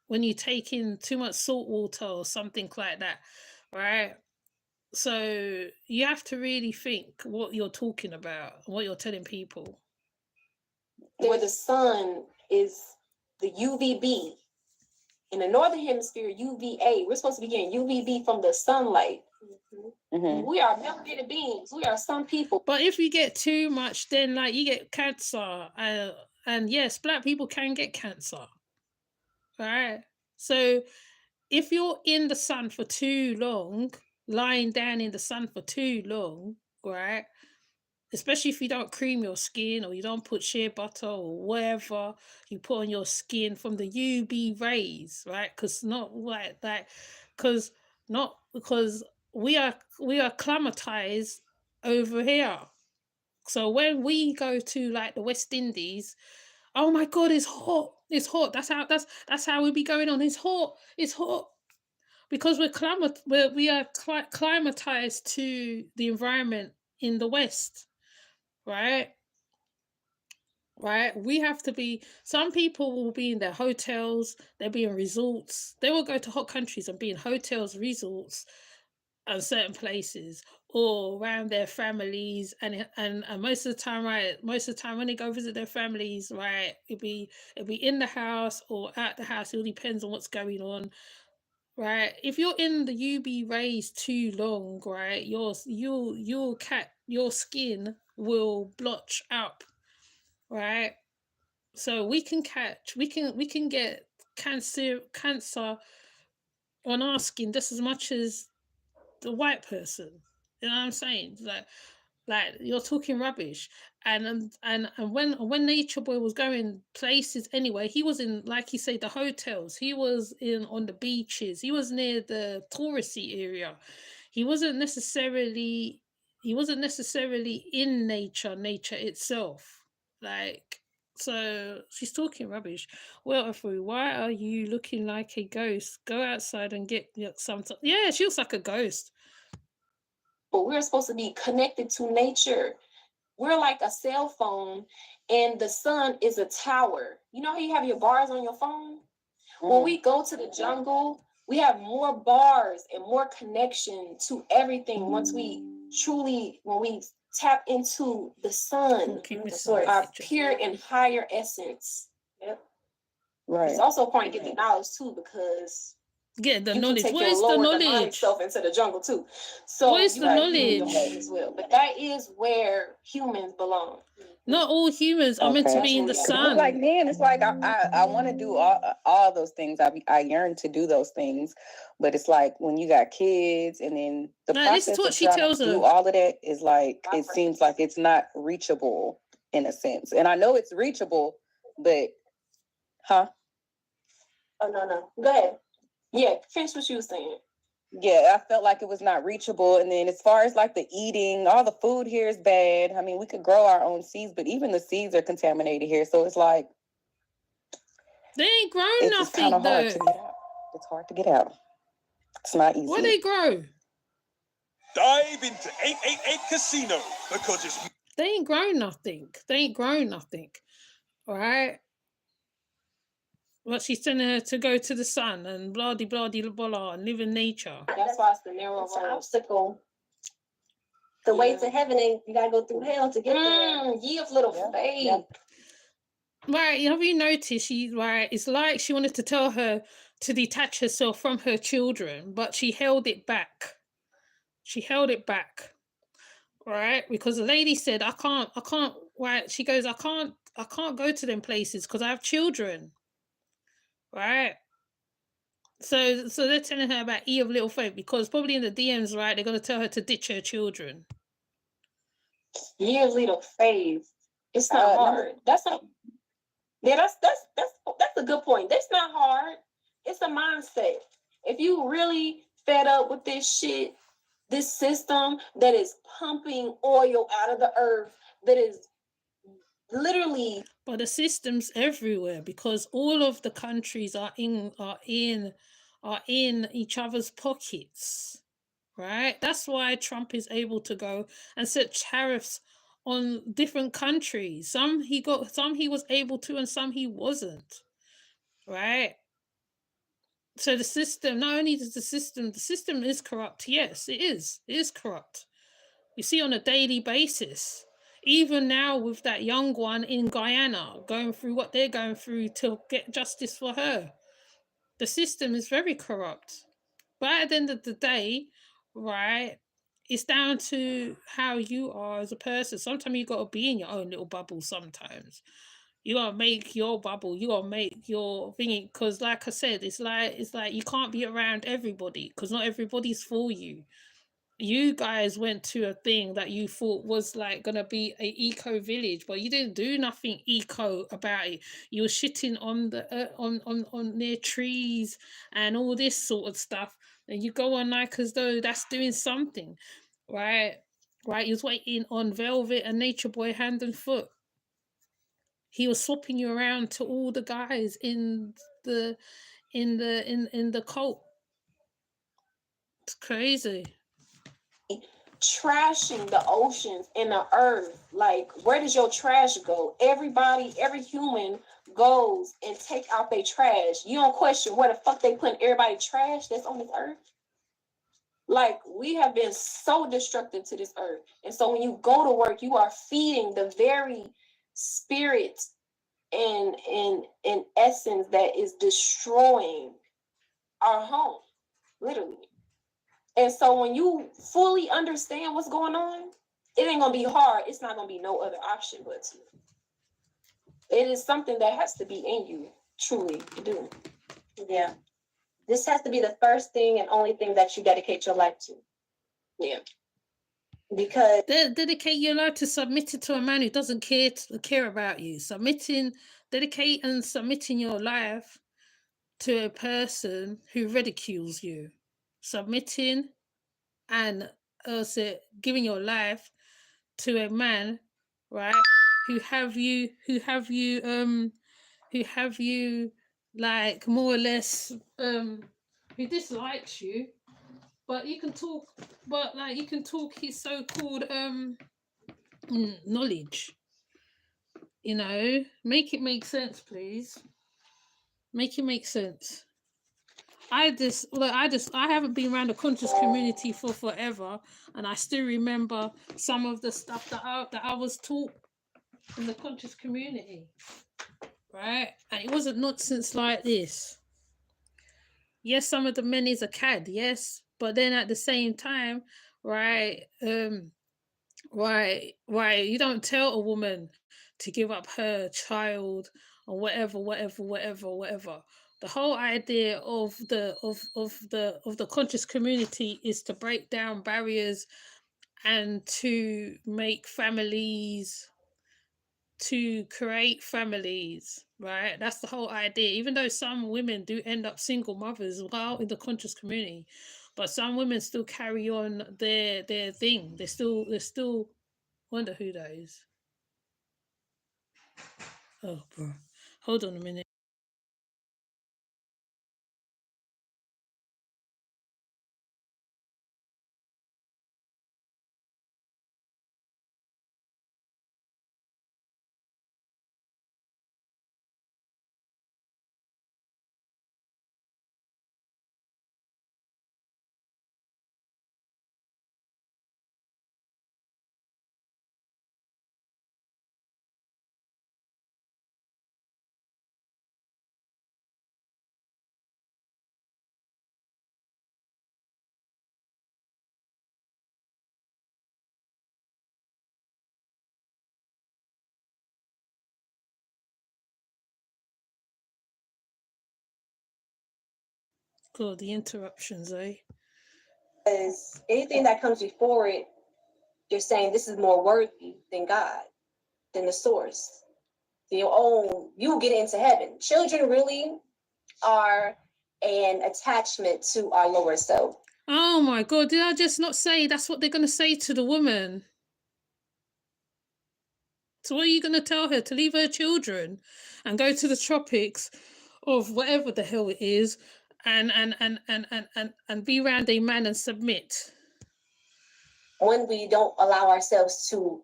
S1: When you take in too much salt water or something like that, right? So you have to really think what you're talking about, what you're telling people.
S2: Where the sun is the UVB. In the northern hemisphere, UVA. We're supposed to be getting UVB from the sunlight. Mm-hmm. We are melanated beings. We are some people.
S1: But if you get too much, then like you get cancer. And yes, Black people can get cancer. Right? So if you're in the sun for too long, lying down in the sun for too long, right? Especially if you don't cream your skin or you don't put shea butter or whatever you put on your skin from the UV rays, right? Because not like that, because not because we are climatized over here. So when we go to like the West Indies, oh my God, it's hot. It's hot. That's how we be going on. It's hot. It's hot because we are climatized to the environment in the West, right? Right? We have to be. Some people will be in their hotels. They'll be in resorts. They will go to hot countries and be in hotels, resorts, and certain places, or around their families. And most of the time, right? Most of the time when they go visit their families, right? It'll be in the house or at the house. It all depends on what's going on. Right, if you're in the UV rays too long, right, your skin will blotch up, right? So we can get cancer on our skin just as much as the white person. You know what I'm saying? Like you're talking rubbish. And when Nature Boy was going places anyway, he was in, like you say, the hotels. He was in on the beaches. He was near the touristy area. He wasn't necessarily in nature itself. Like, so she's talking rubbish. Well, Efuru, why are you looking like a ghost? Go outside and get some. Yeah, she looks like a ghost.
S2: But we're supposed to be connected to nature. We're like a cell phone, and the sun is a tower. You know how you have your bars on your phone? When we go to the jungle, we have more bars and more connection to everything once we when we tap into the sun, our pure and higher essence. Yep. Right. It's also important to get the knowledge too, because
S1: get the
S2: you
S1: knowledge.
S2: can take
S1: What
S2: your
S1: is the
S2: lower
S1: knowledge?
S2: demonic self into the jungle too. So
S1: what is the knowledge
S2: as well? But that is where humans belong.
S1: Not all humans are meant to be in the sun.
S7: It's like, man, it's like I want to do all those things. I yearn to do those things, but it's like when you got kids, and then the process of trying to do all of that is like, it seems like it's not reachable in a sense. And I know it's reachable, but
S2: Oh no. Go ahead. Yeah, finish what you were saying.
S7: Yeah, I felt like it was not reachable. And then as far as like the eating, all the food here is bad. I mean, we could grow our own seeds, but even the seeds are contaminated here. So it's like,
S1: they ain't grown nothing though.
S7: Hard to get out. It's hard to get out. It's not easy.
S1: Where they grow?
S6: Dive into 888 Casino because it's...
S1: They ain't grown nothing. They ain't grown nothing. All right. Well, she's telling her to go to the sun and blah de blah de blah and live in nature.
S2: That's why it's the narrow obstacle. The way to heaven ain't, you gotta go through hell to get there. Ye of little faith. Yeah.
S1: Right, have you noticed it's like she wanted to tell her to detach herself from her children, but she held it back. Right? Because the lady said, I can't, right? She goes, I can't go to them places because I have children. Right? So they're telling her about E of little faith, because probably in the DMs, right, they're gonna tell her to ditch her children.
S2: E of little faith. It's not hard. That's a good point. That's not hard. It's a mindset. If you really fed up with this shit, this system that is pumping oil out of the earth, that is literally.
S1: But the system's everywhere, because all of the countries are in each other's pockets, right? That's why Trump is able to go and set tariffs on different countries. Some he was able to, and some he wasn't, right? So the system, not only does the system is corrupt. Yes, it is corrupt. You see on a daily basis. Even now with that young one in Guyana going through what they're going through to get justice for her. The system is very corrupt. But at the end of the day, right, it's down to how you are as a person. Sometimes you got to be in your own little bubble sometimes. You got to make your bubble. You got to make your thingy. Because like I said, it's like you can't be around everybody because not everybody's for you. you guys went to a thing that you thought was like gonna be a eco village, but you didn't do nothing eco about it. You were shitting on the on near trees and all this sort of stuff, and you go on like as though that's doing something, right? Right? You was waiting on Velvet and Nature Boy hand and foot. He was swapping you around to all the guys in the in the cult. It's crazy.
S2: Trashing the oceans and the earth. Like, where does your trash go? Everybody, every human goes and take out their trash. You don't question where the fuck they put everybody's trash that's on this earth. Like, we have been so destructive to this earth. And so when you go to work, you are feeding the very spirit and essence that is destroying our home, literally. And so when you fully understand what's going on, it ain't gonna be hard. It's not gonna be no other option but to. It is something that has to be in you, truly, to do. Yeah. This has to be the first thing and only thing that you dedicate your life to. Yeah. Because
S1: dedicate your life to submitting to a man who doesn't care about you. Dedicate and submitting your life to a person who ridicules you. Submitting and giving your life to a man, right, who have you like more or less who dislikes you, but you can talk his so-called knowledge, you know. Make it make sense, please. Make it make sense. I haven't been around the conscious community for forever, and I still remember some of the stuff that I was taught in the conscious community, right? And it wasn't nonsense like this. Yes, some of the men is a cad, yes, but then at the same time, right, you don't tell a woman to give up her child or whatever. The whole idea of the conscious community is to break down barriers and to make families, to create families, right? That's the whole idea. Even though some women do end up single mothers while in the conscious community, but some women still carry on their thing. They still wonder who that is. Oh, bro. Hold on a minute. God, the interruptions, eh?
S2: because anything that comes before it, you're saying this is more worthy than God, than the source. You get into heaven. Children really are an attachment to our lower self.
S1: Oh my God, did I just not say that's what they're going to say to the woman? So what are you going to tell her? To leave her children and go to the tropics of whatever the hell it is and be around a man and submit?
S2: When we don't allow ourselves to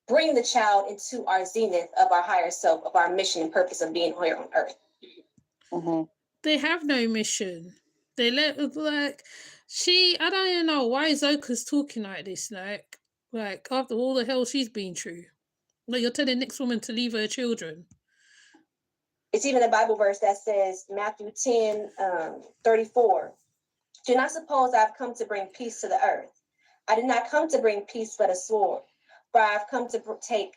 S2: bring the child into our zenith of our higher self, of our mission and purpose of being here on earth.
S1: Mm-hmm. They have no mission. They let, like, I don't even know why Zoca's talking like this, like after all the hell she's been through. Like, you're telling next woman to leave her children.
S2: It's even a Bible verse that says, Matthew 10:34. Do not suppose I've come to bring peace to the earth. I did not come to bring peace but a sword. For I've come to take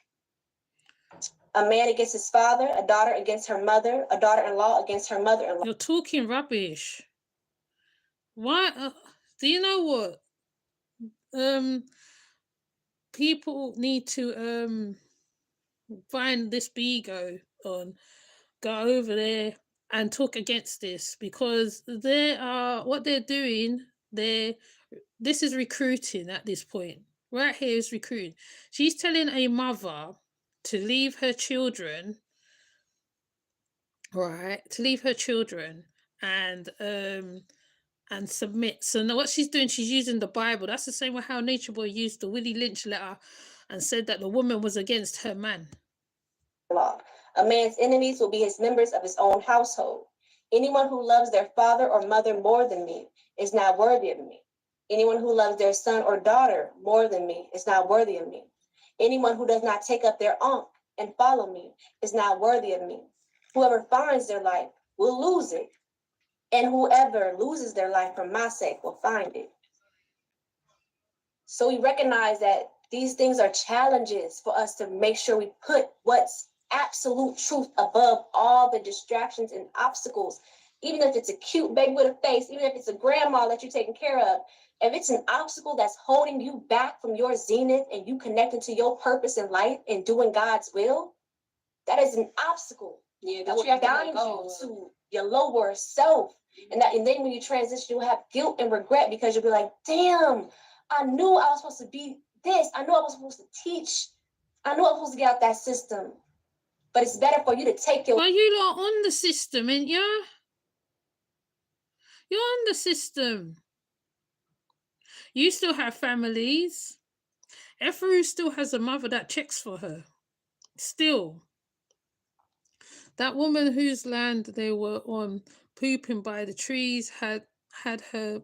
S2: a man against his father, a daughter against her mother, a daughter-in-law against her mother-in-law.
S1: You're talking rubbish. Why? Do you know what? people need to find this Bigo on, go over there and talk against this, because they are, what they're doing, this is recruiting at this point. Right here is recruiting. She's telling a mother to leave her children, right? To leave her children and submit. So now what she's doing, she's using the Bible. That's the same way how Nature Boy used the Willie Lynch letter and said that the woman was against her man.
S2: Law. A man's enemies will be his members of his own household. Anyone who loves their father or mother more than me is not worthy of me. Anyone who loves their son or daughter more than me is not worthy of me. Anyone who does not take up their ankh and follow me is not worthy of me. Whoever finds their life will lose it, and whoever loses their life for my sake will find it. So we recognize that these things are challenges for us to make sure we put what's absolute truth above all the distractions and obstacles. Even if it's a cute baby with a face, even if it's a grandma that you're taking care of, if it's an obstacle that's holding you back from your zenith and you connecting to your purpose in life and doing God's will, that is an obstacle. Yeah, that you have to to your lower self. And then when you transition, you'll have guilt and regret, because you'll be like, damn, I knew I was supposed to be this. I knew I was supposed to teach. I knew I was supposed to get out that system. But it's better for you to take your...
S1: Well, you lot on the system, ain't you? You're on the system. You still have families. Efuru still has a mother that checks for her. Still. That woman whose land they were on, pooping by the trees, had her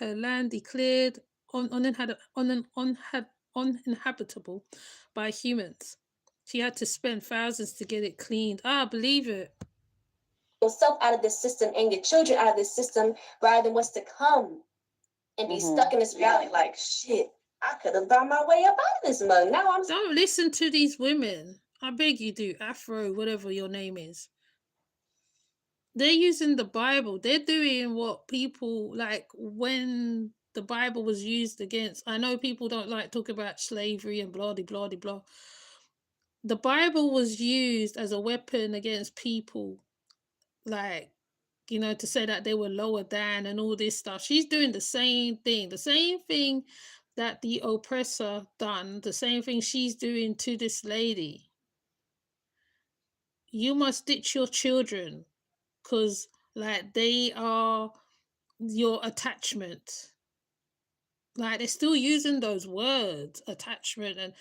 S1: land declared uninhabitable by humans. She had to spend thousands to get it cleaned. I believe it.
S2: Yourself out of this system and your children out of this system, rather than what's to come, and be stuck in this reality like, shit, I could have found my way up out of this mug. Now I'm...
S1: Don't listen to these women. I beg you do. Afro, whatever your name is. They're using the Bible. They're doing what people, like, when the Bible was used against... I know people don't like talking about slavery and blah, blah, blah, blah. The Bible was used as a weapon against people, like, you know, to say that they were lower than and all this stuff. She's doing the same thing that the oppressor done, the same thing she's doing to this lady. You must ditch your children because, like, they are your attachment. Like, they're still using those words, attachment and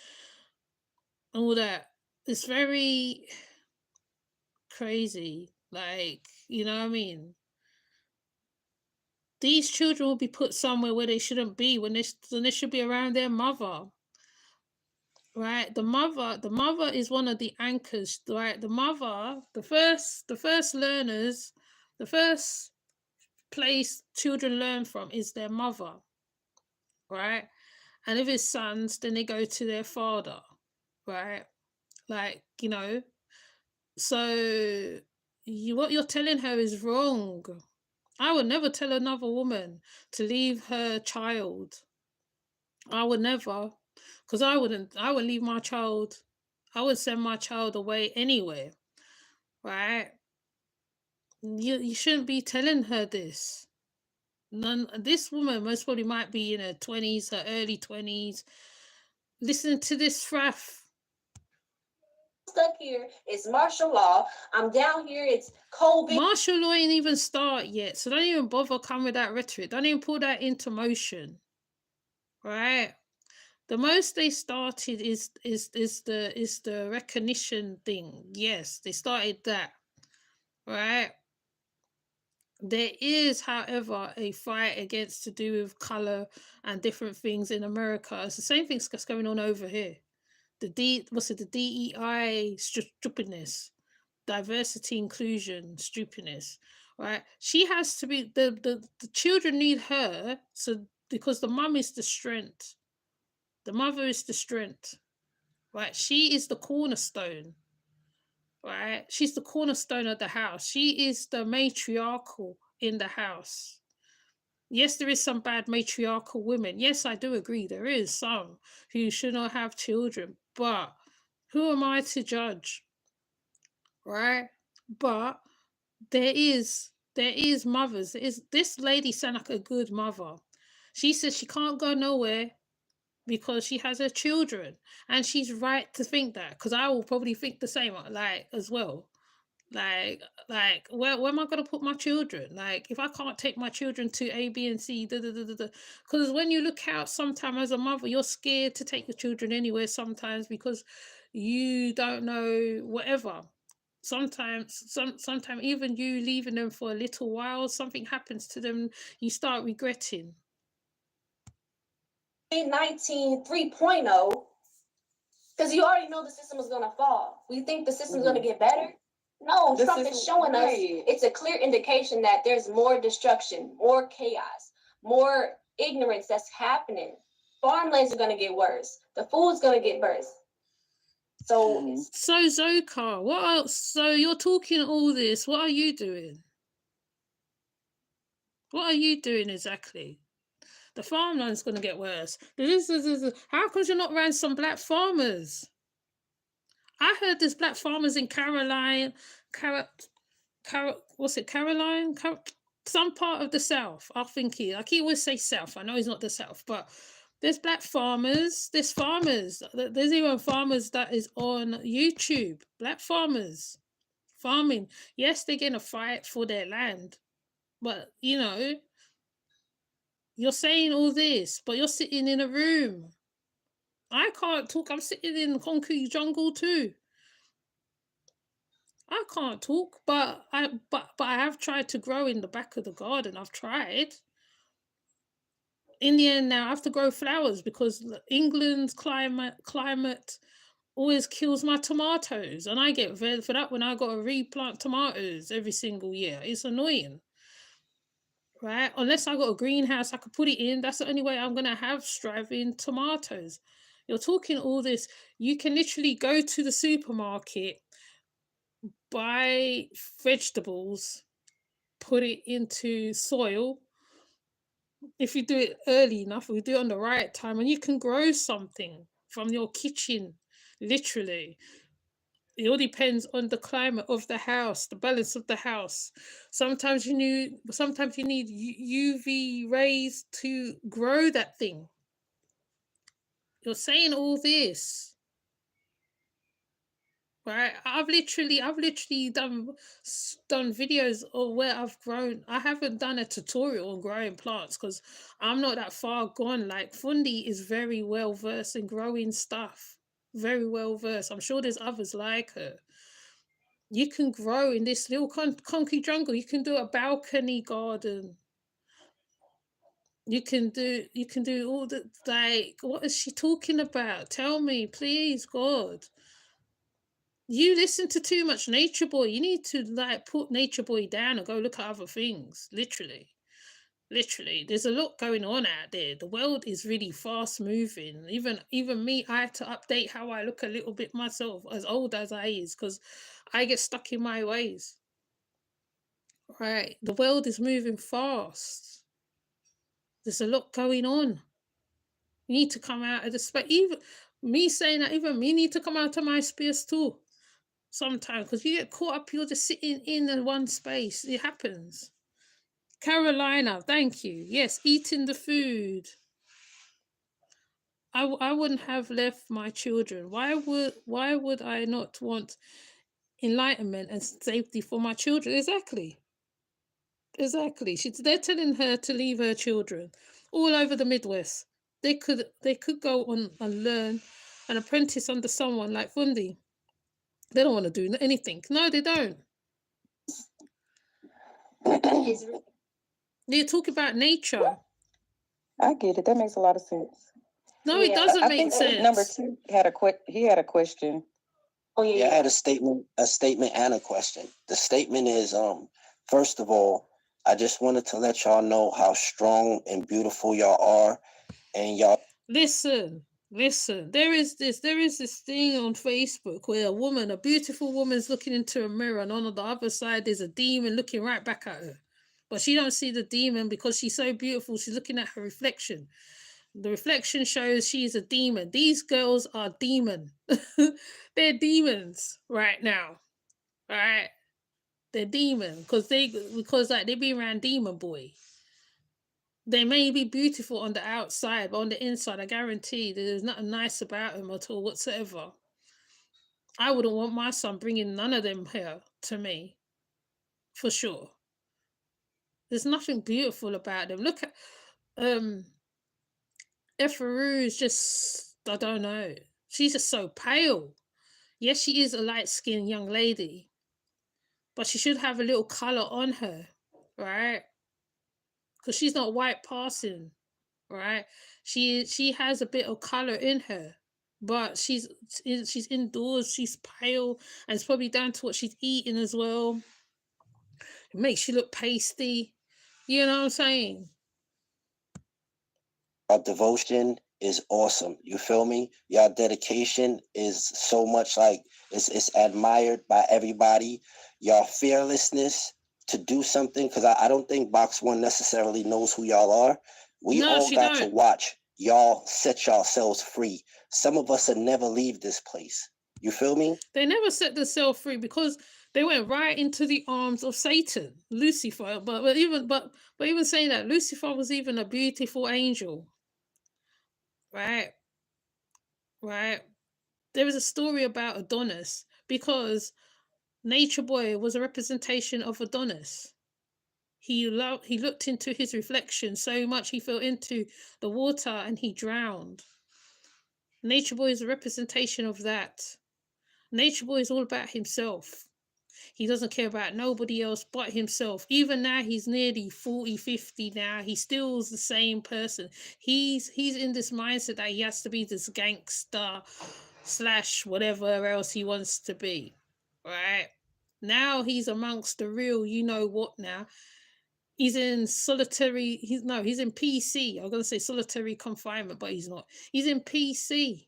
S1: all that. It's very crazy. Like, you know what I mean? These children will be put somewhere where they shouldn't be, when they should be around their mother. Right? The mother is one of the anchors, right? The mother, the first learners, the first place children learn from is their mother. Right? And if it's sons, then they go to their father. Right? Like, you know, so what you're telling her is wrong. I would never tell another woman to leave her child. I would never, because I wouldn't leave my child. I would send my child away anywhere, right? You shouldn't be telling her this. This woman most probably might be in her 20s, her early 20s. Listen to this fraff.
S2: Stuck here, it's martial law. I'm down here, it's COVID.
S1: Martial law ain't even start yet, so don't even bother coming with that rhetoric. Don't even put that into motion, right? The most they started is the recognition thing. Yes, they started that, right? There is, however, a fight against to do with color and different things in America. It's the same thing that's going on over here. The DEI stupidness, diversity, inclusion, stupidness, right? She has to be the children need her, so because the mum is the strength. The mother is the strength, right? She is the cornerstone, right? She's the cornerstone of the house. She is the matriarchal in the house, Yes, there is some bad matriarchal women. Yes, I do agree. There is some who should not have children. But who am I to judge? Right? But there is mothers. This lady sound like a good mother. She says she can't go nowhere because she has her children, and she's right to think that, because I will probably think the same, like, as well. Like, where am I gonna put my children? Like, if I can't take my children to A, B, and C, because when you look out, sometimes as a mother, you're scared to take your children anywhere. Sometimes because you don't know whatever. Sometimes even you leaving them for a little while, something happens to them, you start regretting.
S2: 19 3.0, because you already know the system is going to fall. We think the system's going to get better. No, Trump is showing us it's a clear indication that there's more destruction, more chaos, more ignorance that's happening. Farmlands are going to get worse. The food's going to get worse. So
S1: Zoca, what else? So you're talking all this. What are you doing? What are you doing exactly? The farmland's going to get worse. How come you're not around some black farmers? I heard there's black farmers in Caroline, what's it, Caroline? Some part of the South. I keep always say South. I know it's not the South, but there's black farmers. There's farmers. There's even farmers that is on YouTube. Black farmers farming. Yes, they're going to fight for their land, but you're saying all this, but you're sitting in a room. I can't talk. I'm sitting in the concrete jungle too. I can't talk, but I have tried to grow in the back of the garden. I've tried. In the end, now I have to grow flowers because England's climate always kills my tomatoes, and I get fed for that when I got to replant tomatoes every single year. It's annoying, right? Unless I got a greenhouse, I could put it in. That's the only way I'm gonna have thriving tomatoes. You're talking all this. You can literally go to the supermarket, buy vegetables, put it into soil. If you do it early enough, if you do it on the right time, and you can grow something from your kitchen, literally. It all depends on the climate of the house, the balance of the house. Sometimes you need UV rays to grow that thing. You're saying all this, right? I've literally done videos of where I've grown. I haven't done a tutorial on growing plants because I'm not that far gone. Like, Fundi is very well versed in growing stuff. Very well versed. I'm sure there's others like her. You can grow in this little concrete jungle. You can do a balcony garden. You can do all the, like, what is she talking about? Tell me, please, God. You listen to too much Nature Boy. You need to, like, put Nature Boy down and go look at other things. Literally. There's a lot going on out there. The world is really fast moving. Even me, I had to update how I look a little bit myself, as old as I is, because I get stuck in my ways. Right. The world is moving fast. There's a lot going on. You need to come out of the space. Even me saying that, even me need to come out of my space too. Sometimes, because you get caught up, you're just sitting in one space. It happens. Carolina, thank you. Yes, eating the food. I wouldn't have left my children. Why would I not want enlightenment and safety for my children? Exactly. They're telling her to leave her children all over the Midwest. They could go on and learn an apprentice under someone like Fundi. They don't want to do anything. No, they don't. They talk about nature.
S7: I get it. That makes a lot of sense.
S1: No, it doesn't make sense.
S7: Number 2 had a question.
S2: Oh yeah.
S5: I had a statement and a question. The statement is, first of all, I just wanted to let y'all know how strong and beautiful y'all are, and y'all.
S1: Listen. There is this thing on Facebook where a beautiful woman's looking into a mirror, and on the other side there's a demon looking right back at her. But she don't see the demon because she's so beautiful. She's looking at her reflection. The reflection shows she's a demon. These girls are demon. They're demons right now. Right? They're demon because like they be around demon boy. They may be beautiful on the outside, but on the inside, I guarantee there's nothing nice about them at all whatsoever. I wouldn't want my son bringing none of them here to me, for sure. There's nothing beautiful about them. Look at Efuru is just, I don't know. She's just so pale. Yes, she is a light-skinned young lady, but she should have a little colour on her, right? Because she's not white passing, right? She has a bit of colour in her, but she's indoors, she's pale, and it's probably down to what she's eating as well. It makes you look pasty. You know what I'm saying?
S5: Our devotion is awesome. You feel me? Your dedication is so much like it's admired by everybody. Your fearlessness to do something, because I don't think Box One necessarily knows who y'all are. We all got to watch y'all set yourselves free. Some of us will never leave this place. You feel me?
S1: They never set themselves free because they went right into the arms of Satan, Lucifer. But even saying that, Lucifer was even a beautiful angel. Right? Right? There is a story about Adonis because Nature Boy was a representation of Adonis. He looked into his reflection so much he fell into the water and he drowned. Nature Boy is a representation of that. Nature Boy is all about himself. He doesn't care about nobody else but himself. Even now, he's nearly 40, 50 now. He still's the same person. He's in this mindset that he has to be this gangster / whatever else he wants to be. Right? Now he's amongst the real you know what now. He's in solitary, he's in PC. I was going to say solitary confinement, but he's not. He's in PC.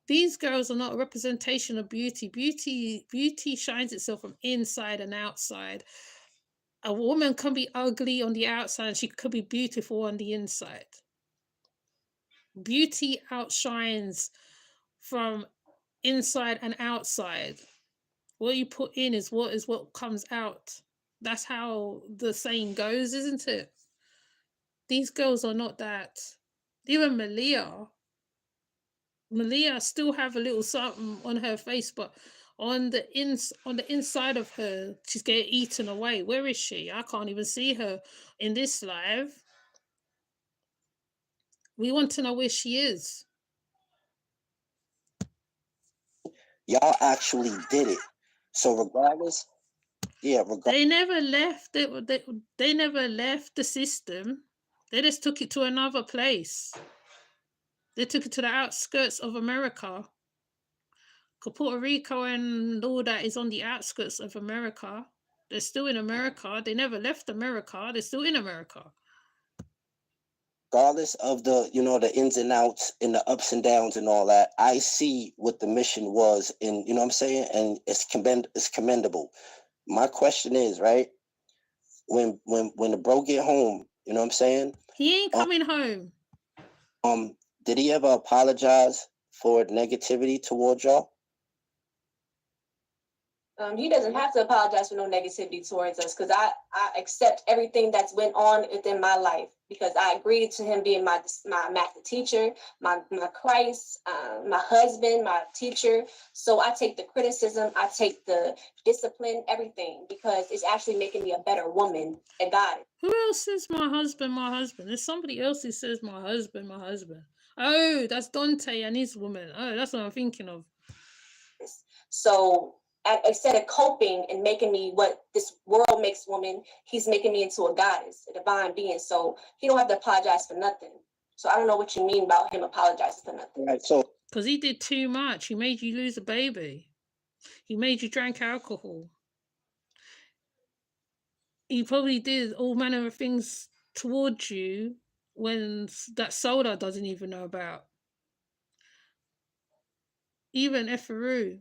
S1: These girls are not a representation of beauty. Beauty shines itself from inside and outside. A woman can be ugly on the outside and she could be beautiful on the inside. Beauty outshines from inside and outside. What you put in is what comes out. That's how the saying goes, isn't it? These girls are not that. Even Malia still have a little something on her face, but on the inside of her, she's getting eaten away. Where is she? I can't even see her in this live. We want to know where she is.
S5: Y'all actually did it. So regardless,
S1: they never left. They never left the system. They just took it to another place. They took it to the outskirts of America. Puerto Rico and all that is on the outskirts of America. They're still in America. They never left America. They're still in America.
S5: Regardless of the, the ins and outs and the ups and downs and all that, I see what the mission was, and you know what I'm saying, and it's commendable. My question is, right, when the bro get home, you know what I'm saying?
S1: He ain't coming home.
S5: Did he ever apologize for negativity towards y'all?
S2: He doesn't have to apologize for no negativity towards us because I accept everything that's went on within my life because I agreed to him being my master teacher, my Christ, my husband, my teacher. So I take the criticism, I take the discipline, everything because it's actually making me a better woman and God.
S1: Who else says my husband, my husband? There's somebody else who says my husband, my husband. Oh, that's Dante and his woman. Oh, that's what I'm thinking of.
S2: So instead of coping and making me what this world makes woman, he's making me into a goddess, a divine being. So he don't have to apologize for nothing. So I don't know what you mean about him apologizing for nothing.
S5: Right. So
S1: because he did too much. He made you lose a baby. He made you drink alcohol. He probably did all manner of things towards you when that Soda doesn't even know about. Even Efuru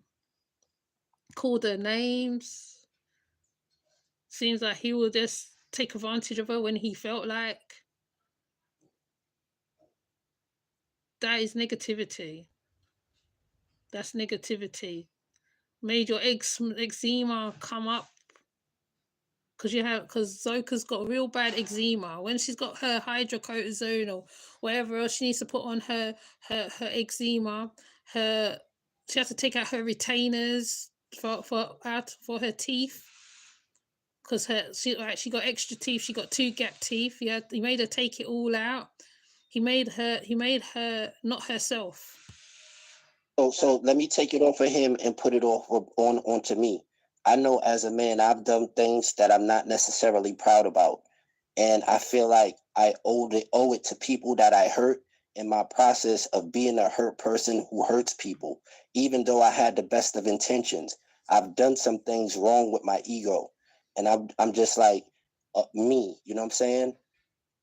S1: called her names, Seems like he will just take advantage of her when he felt like. That is negativity. That's negativity. Made your eczema come up because Zoca's got real bad eczema. When she's got her hydrocortisone or whatever else she needs to put on her eczema, she has to take out her retainers for her teeth because she got extra teeth. She got 2 gap teeth. He made her take it all out. He made her not herself.
S5: So let me take it off of him and put it onto me. I know as a man, I've done things that I'm not necessarily proud about. And I feel like I owe it to people that I hurt in my process of being a hurt person who hurts people. Even though I had the best of intentions, I've done some things wrong with my ego. And I'm just like, me, you know what I'm saying?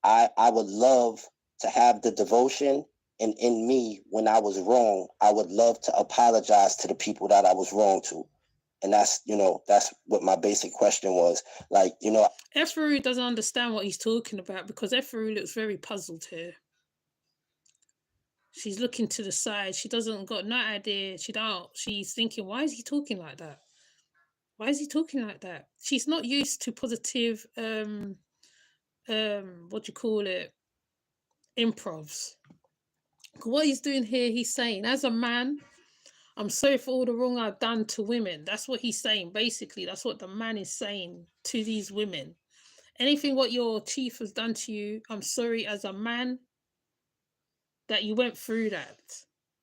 S5: I would love to have the devotion, and in me, when I was wrong, I would love to apologize to the people that I was wrong to. And that's what my basic question was. Like,
S1: Efuru doesn't understand what he's talking about because Efuru looks very puzzled here. She's looking to the side. She doesn't got no idea. She's thinking, why is he talking like that? Why is he talking like that? She's not used to positive what do you call it? Improvs. What he's doing here, he's saying, as a man, I'm sorry for all the wrong I've done to women. That's what he's saying. Basically, that's what the man is saying to these women. Anything what your chief has done to you, I'm sorry as a man that you went through that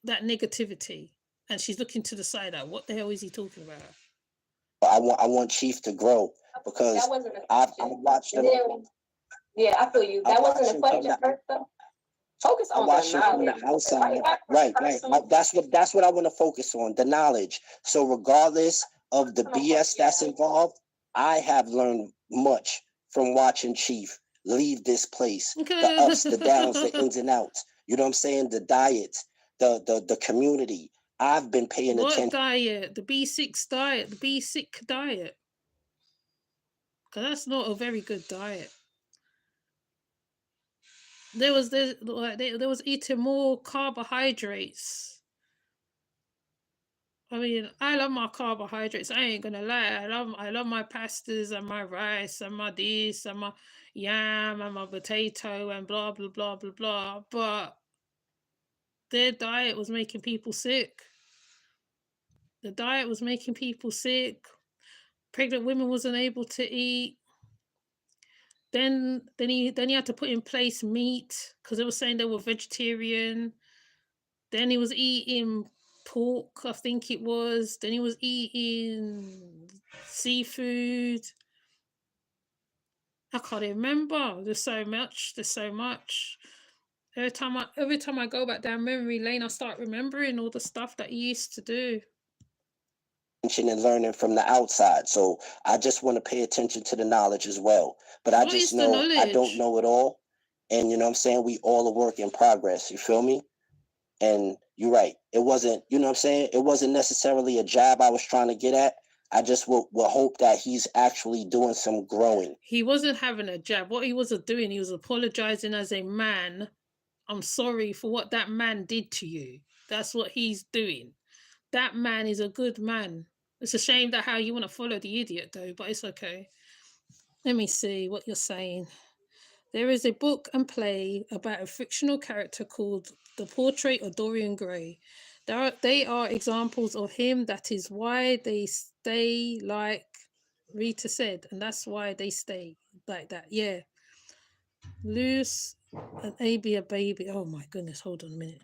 S1: negativity. And she's looking to the side out. What the hell is he talking about?
S5: I want Chief to grow because I've watched him.
S2: Yeah, I feel you. That wasn't a question first though. Focus on the knowledge.
S5: Outside. Right. That's what I want to focus on, the knowledge. So regardless of the BS that's involved, I have learned much from watching Chief leave this place.
S1: Okay.
S5: The ups, the downs, the ins and outs. You know what I'm saying? The diets, the community. I've been paying attention.
S1: What diet? The B6 diet. The B6 diet. Because that's not a very good diet. There was eating more carbohydrates. I mean, I love my carbohydrates. I ain't gonna lie. I love my pastas and my rice and my this and my yam and my potato and blah blah blah blah blah. But their diet was making people sick. The diet was making people sick. Pregnant women wasn't able to eat. Then he had to put in place meat because they were saying they were vegetarian. Then he was eating pork, I think it was. Then he was eating seafood. I can't remember. There's so much. Every time I go back down memory lane, I start remembering all the stuff that he used to do.
S5: And learning from the outside. So I just want to pay attention to the knowledge as well. But I just know I don't know it all. And you know what I'm saying? We all a work in progress. You feel me? And you're right. It wasn't, you know what I'm saying? It wasn't necessarily a job I was trying to get at. I just will hope that he's actually doing some growing.
S1: He wasn't having a jab. What he was doing, he was apologizing as a man. I'm sorry for what that man did to you. That's what he's doing. That man is a good man. It's a shame that how you want to follow the idiot though, but it's okay. Let me see what you're saying. There is a book and play about a fictional character called The Portrait of Dorian Gray. They are examples of him. That is why they stay like Rita said, and that's why they stay like that. Yeah. Loose and a baby. Oh my goodness, hold on a minute.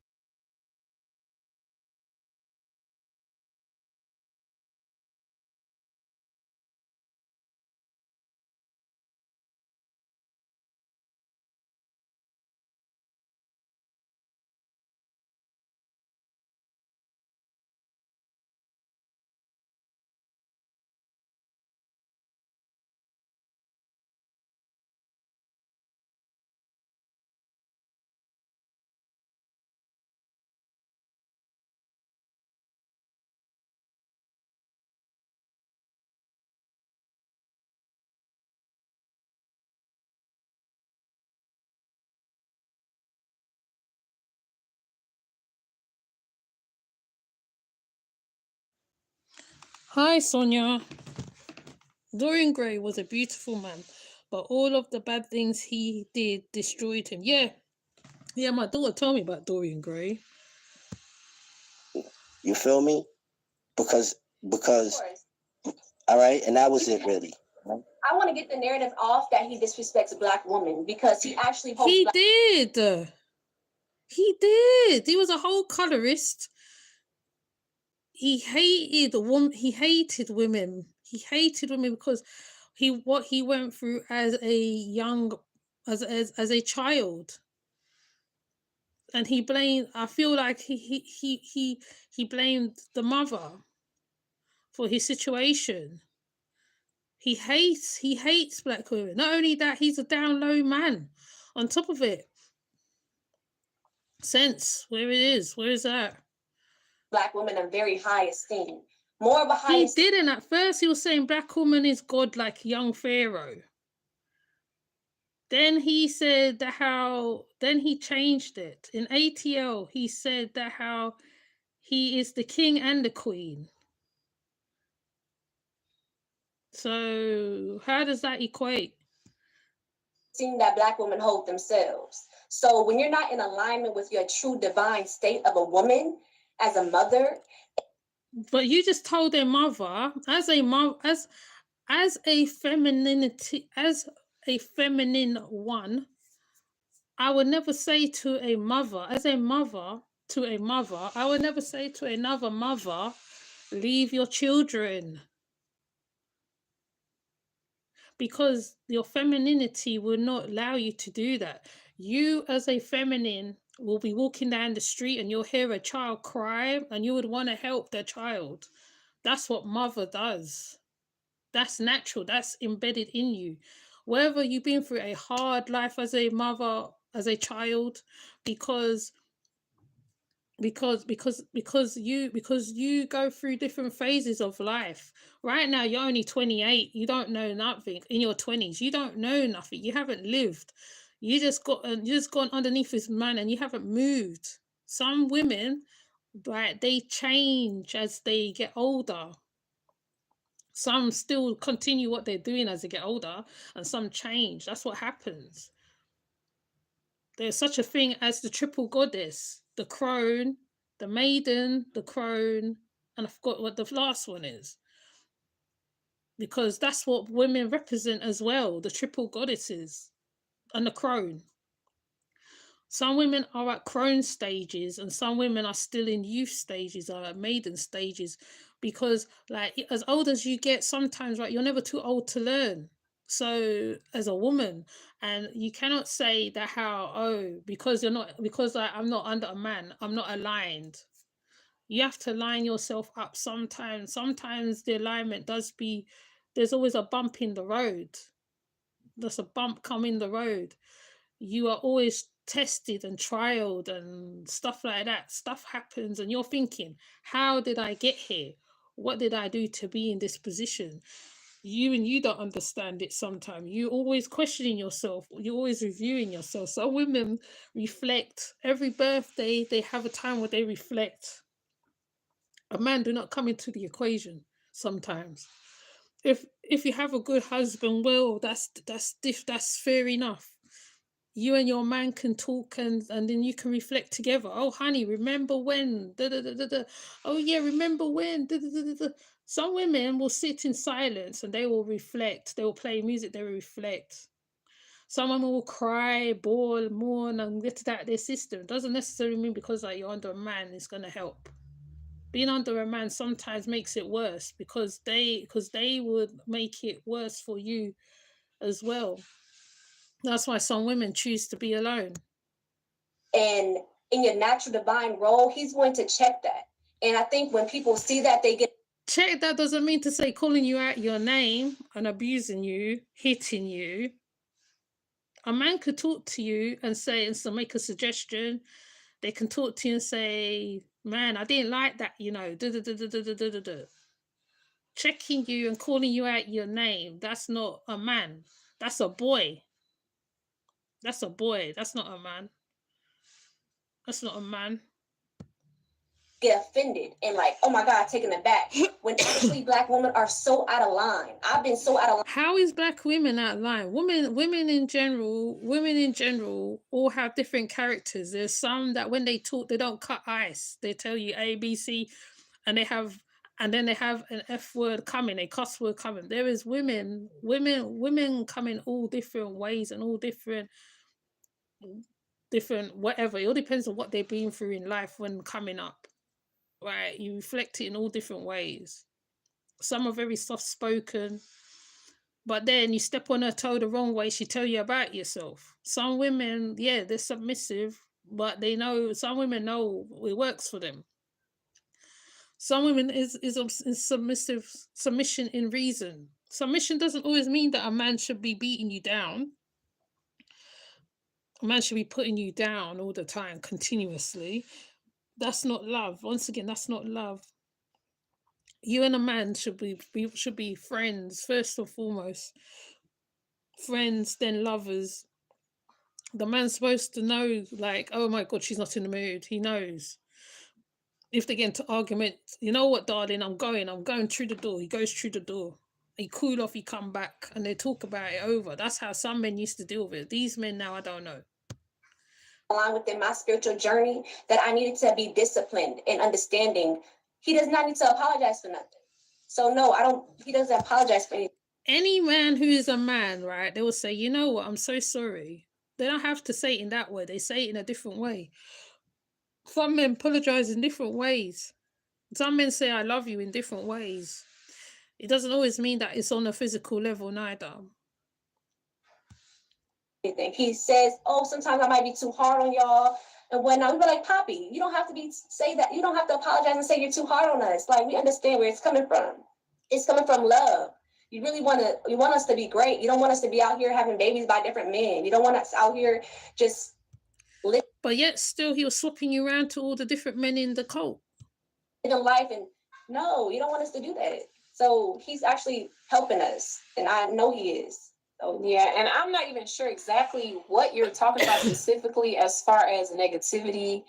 S1: Hi, Sonia. Dorian Gray was a beautiful man, but all of the bad things he did destroyed him. Yeah, my daughter told me about Dorian Gray.
S5: You feel me? Because all right, and that was it really.
S2: I want to get the narrative off that he disrespects Black women because he actually
S1: He did. He did. He was a whole colorist. He hated women. He hated women. He hated women because what he went through as a young, as a child. And he blamed. I feel like he blamed the mother for his situation. He hates Black women. Not only that, he's a down low man. On top of it, sense where it is. Where is that?
S2: Black women in very high esteem. More of a high.
S1: He didn't at first. He was saying Black woman is God, like young Pharaoh. Then he said that how. Then he changed it in ATL. He said that how he is the king and the queen. So how does that equate?
S2: Seeing that Black women hold themselves. So when you're not in alignment with your true divine state of a woman as a mother.
S1: But you just told their mother as a mother, as a femininity, as a feminine one. I would never say to a mother, as a mother to a mother, I would never say to another mother, leave your children. Because your femininity will not allow you to do that. You as a feminine will be walking down the street and you'll hear a child cry and you would want to help their child. That's what mother does. That's natural. That's embedded in you. Whether you've been through a hard life as a mother, as a child, because you go through different phases of life. Right now you're only 28. You don't know nothing. In your 20s you don't know nothing. You haven't lived. You just gone underneath this man and you haven't moved. Some women, right, they change as they get older. Some still continue what they're doing as they get older, and some change. That's what happens. There's such a thing as the triple goddess, the crone, the maiden, the crone, and I forgot what the last one is. Because that's what women represent as well, the triple goddesses and the crone. Some women are at crone stages and some women are still in youth stages or at maiden stages, because like as old as you get, sometimes, right, you're never too old to learn. So as a woman, and you cannot say that how, oh, because I'm not under a man, I'm not aligned. You have to line yourself up sometimes. Sometimes the alignment there's always a bump in the road. There's a bump coming the road. You are always tested and trialed and stuff like that. Stuff happens and you're thinking, how did I get here? What did I do to be in this position? You don't understand it sometimes. You always questioning yourself. You're always reviewing yourself. So women reflect. Every birthday, they have a time where they reflect. A man do not come into the equation sometimes. If you have a good husband, well, that's fair enough. You and your man can talk and then you can reflect together. Oh, honey, remember when? Da, da, da, da, da. Oh, yeah, remember when? Da, da, da, da, da. Some women will sit in silence and they will reflect. They will play music, they will reflect. Some women will cry, bawl, mourn, and get it out of their system. It doesn't necessarily mean because like you're under a man, it's going to help. Being under a man sometimes makes it worse because they would make it worse for you as well. That's why some women choose to be alone.
S2: And in your natural divine role, he's going to check that. And I think when people see that, they get...
S1: Check that doesn't mean to say calling you out your name and abusing you, hitting you. A man could talk to you and say, and so make a suggestion. They can talk to you and say, man, I didn't like that, you know. Checking you and calling you out your name, that's not a man. That's a boy. That's a boy. That's not a man. That's not a man.
S2: get offended and like, oh my God, taken aback. When actually Black women are so out of line. I've been so out of line.
S1: How is Black women out of line? Women in general all have different characters. There's some that when they talk, they don't cut ice. They tell you A, B, C, and then they have an F word coming, a cuss word coming. There is women come in all different ways and all different whatever. It all depends on what they've been through in life when coming up. Right? You reflect it in all different ways. Some are very soft spoken, but then you step on her toe the wrong way, she tell you about yourself. Some women, yeah, they're submissive, but some women know it works for them. Some women is submission in reason. Submission doesn't always mean that a man should be beating you down. A man should be putting you down all the time, continuously. That's not love. Once again, that's not love. You and a man should be friends first and foremost. Friends, then lovers. The man's supposed to know, like, oh my God, she's not in the mood. He knows. If they get into argument, you know what, darling, I'm going through the door. He goes through the door. He cool off, he come back, and they talk about it over. That's how some men used to deal with it. These men now, I don't know.
S2: Along within my spiritual journey, that I needed to be disciplined and understanding. He does not need to apologize for nothing. So no, he doesn't apologize for anything.
S1: Any man who is a man, right, they will say, you know what, I'm so sorry. They don't have to say it in that way. They say it in a different way. Some men apologize in different ways. Some men say I love you in different ways. It doesn't always mean that it's on a physical level neither.
S2: He says, oh, sometimes I might be too hard on y'all. And when I'm like, Poppy, you don't have to say that. You don't have to apologize and say you're too hard on us. Like, we understand where it's coming from. It's coming from love. You really want us to be great. You don't want us to be out here having babies by different men. You don't want us out here just
S1: But yet still he was swapping you around to all the different men in the cult.
S2: In life, and no, you don't want us to do that. So he's actually helping us, and I know he is. So
S8: yeah, and I'm not even sure exactly what you're talking about specifically as far as negativity.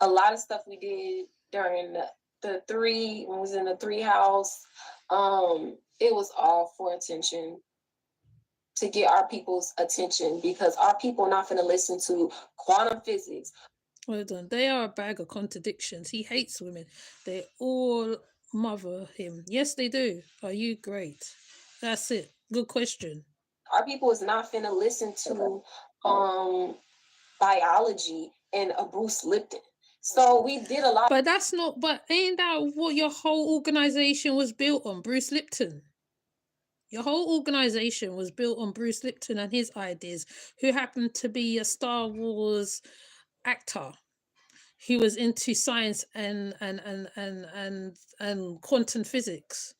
S8: A lot of stuff we did during the three, when we was in the 3 house, it was all for attention, to get our people's attention, because our people are not going to listen to quantum physics.
S1: Well done. They are a bag of contradictions. He hates women. They all mother him. Yes, they do. Are you great? That's it. Good question.
S8: Our people is not going to listen to biology and a Bruce Lipton. So we did a lot.
S1: But ain't that what your whole organization was built on? Bruce Lipton. Your whole organization was built on Bruce Lipton and his ideas, who happened to be a Star Wars actor. He was into science and quantum physics.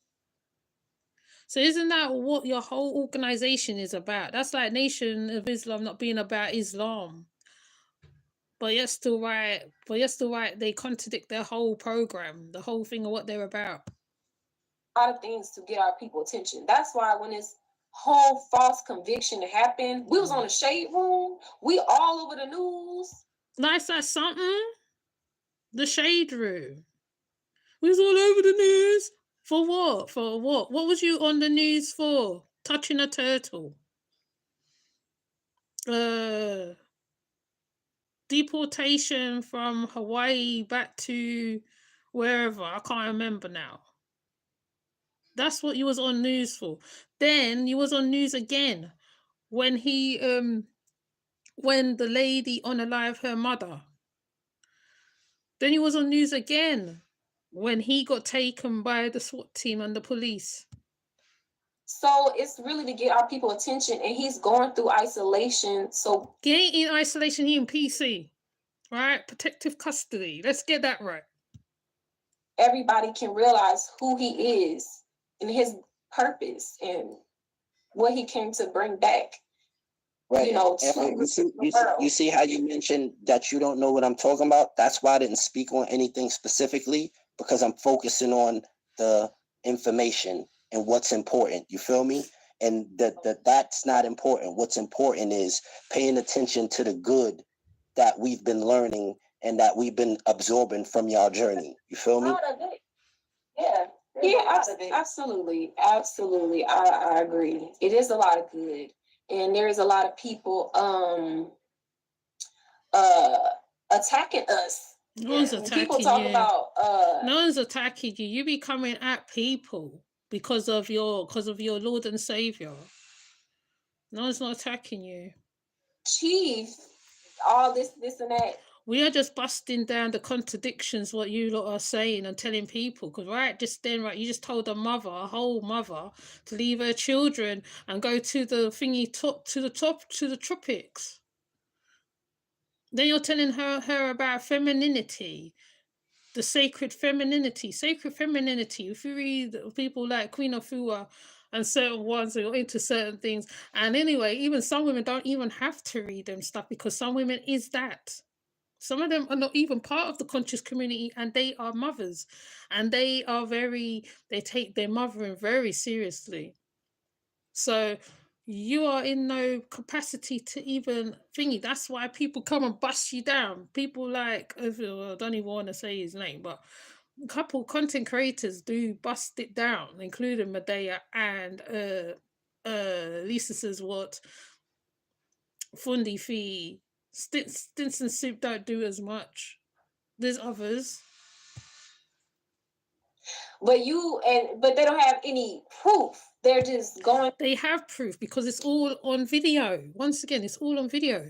S1: So isn't that what your whole organization is about? That's like Nation of Islam not being about Islam. But yet still right, they contradict their whole program, the whole thing of what they're about.
S8: A lot of things to get our people attention. That's why when this whole false conviction happened, we was on the Shade Room. We all over the news.
S1: Nice, that's something. The Shade Room. We was all over the news. For what? For what? What was you on the news for? Touching a turtle. Deportation from Hawaii back to wherever. I can't remember now. That's what you was on news for. Then you was on news again when when the lady unalived her mother. Then you was on news again when he got taken by the SWAT team and the police.
S8: So it's really to get our people attention, and he's going through isolation. So
S1: he ain't in isolation, he in PC, right? Protective custody. Let's get that right.
S8: Everybody can realize who he is and his purpose and what he came to bring back.
S5: Right. You see how you mentioned that you don't know what I'm talking about? That's why I didn't speak on anything specifically, because I'm focusing on the information and what's important. You feel me? And that's not important. What's important is paying attention to the good that we've been learning and that we've been absorbing from y'all journey. You feel me?
S2: Yeah. Yeah, absolutely. Absolutely. I agree. It is a lot of good. And there is a lot of people attacking us.
S1: No one's attacking
S2: people talk
S1: you.
S2: About
S1: no one's attacking you. You be coming at people because of your Lord and Savior. No one's not attacking you.
S2: Chief, all this and that.
S1: We are just busting down the contradictions what you lot are saying and telling people. Because just then, you just told a whole mother, to leave her children and go to the to the tropics. Then you're telling her about femininity, the sacred femininity. If you read people like Queen Efuru and certain ones that are into certain things, and anyway, even some women don't even have to read them stuff, because some women is that. Some of them are not even part of the conscious community, and they are mothers, and they take their mothering very seriously. So you are in no capacity to even thingy. That's why people come and bust you down. People like, I don't even want to say his name, but a couple content creators do bust it down, including Medea and Lisa says what Fundi Fee. Stints and Soup don't do as much. There's others.
S2: But they don't have any proof. They're just going.
S1: They have proof because it's all on video. Once again, it's all on video.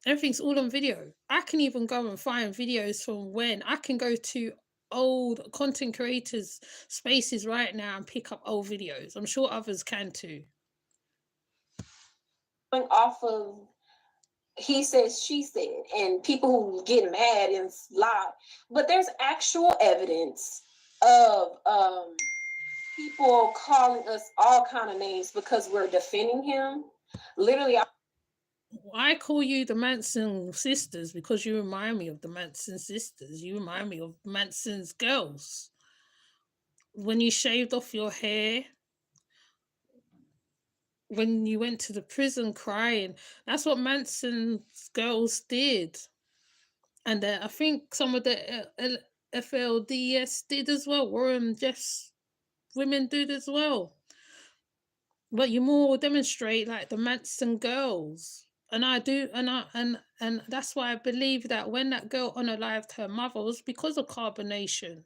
S1: Everything's all on video. I can even go and find videos from when I can go to old content creators' spaces right now and pick up old videos. I'm sure others can too.
S2: Off of he says, she said, and people who get mad and lie, but there's actual evidence of people calling us all kind of names because we're defending him. Literally,
S1: I call you the Manson sisters because you remind me of the Manson sisters. You remind me of Manson's girls. When you shaved off your hair, when you went to the prison crying, that's what Manson's girls did. And I think some of the FLDS did as well. Warren Jeff's women did as well. But you more demonstrate like the Manson girls. And I do, and that's why I believe that when that girl unalived her mother was because of carbonation.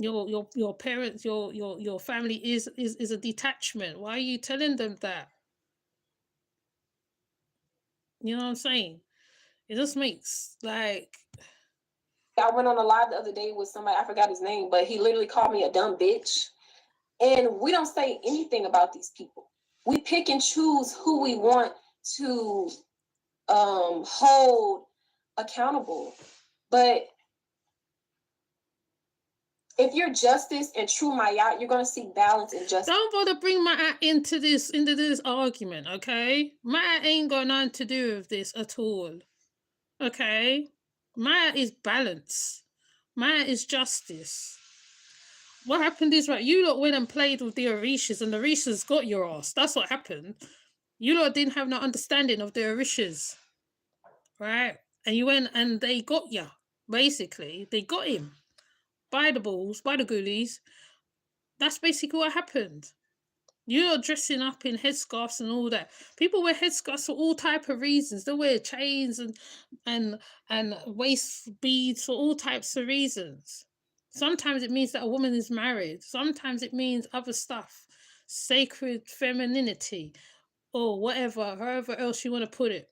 S1: Your parents, your family is a detachment. Why are you telling them that? You know what I'm saying? It just makes like.
S2: I went on a live the other day with somebody, I forgot his name, but he literally called me a dumb bitch. And we don't say anything about these people. We pick and choose who we want to hold accountable. But if you're justice and true Mayat, you're going to see balance and justice.
S1: Don't bother bring Mayat into this argument, okay? Mayat ain't got nothing to do with this at all, okay? Mayat is balance. Mayat is justice. What happened is, right, you lot went and played with the Orishas and the Orishas got your ass. That's what happened. You lot didn't have no understanding of the Orishas, right? And you went and they got ya, basically. They got him. By the balls, by the ghoulies. That's basically what happened. You're dressing up in headscarves and all that. People wear headscarves for all type of reasons. They wear chains and waist beads for all types of reasons. Sometimes it means that a woman is married. Sometimes it means other stuff. Sacred femininity or whatever, however else you want to put it.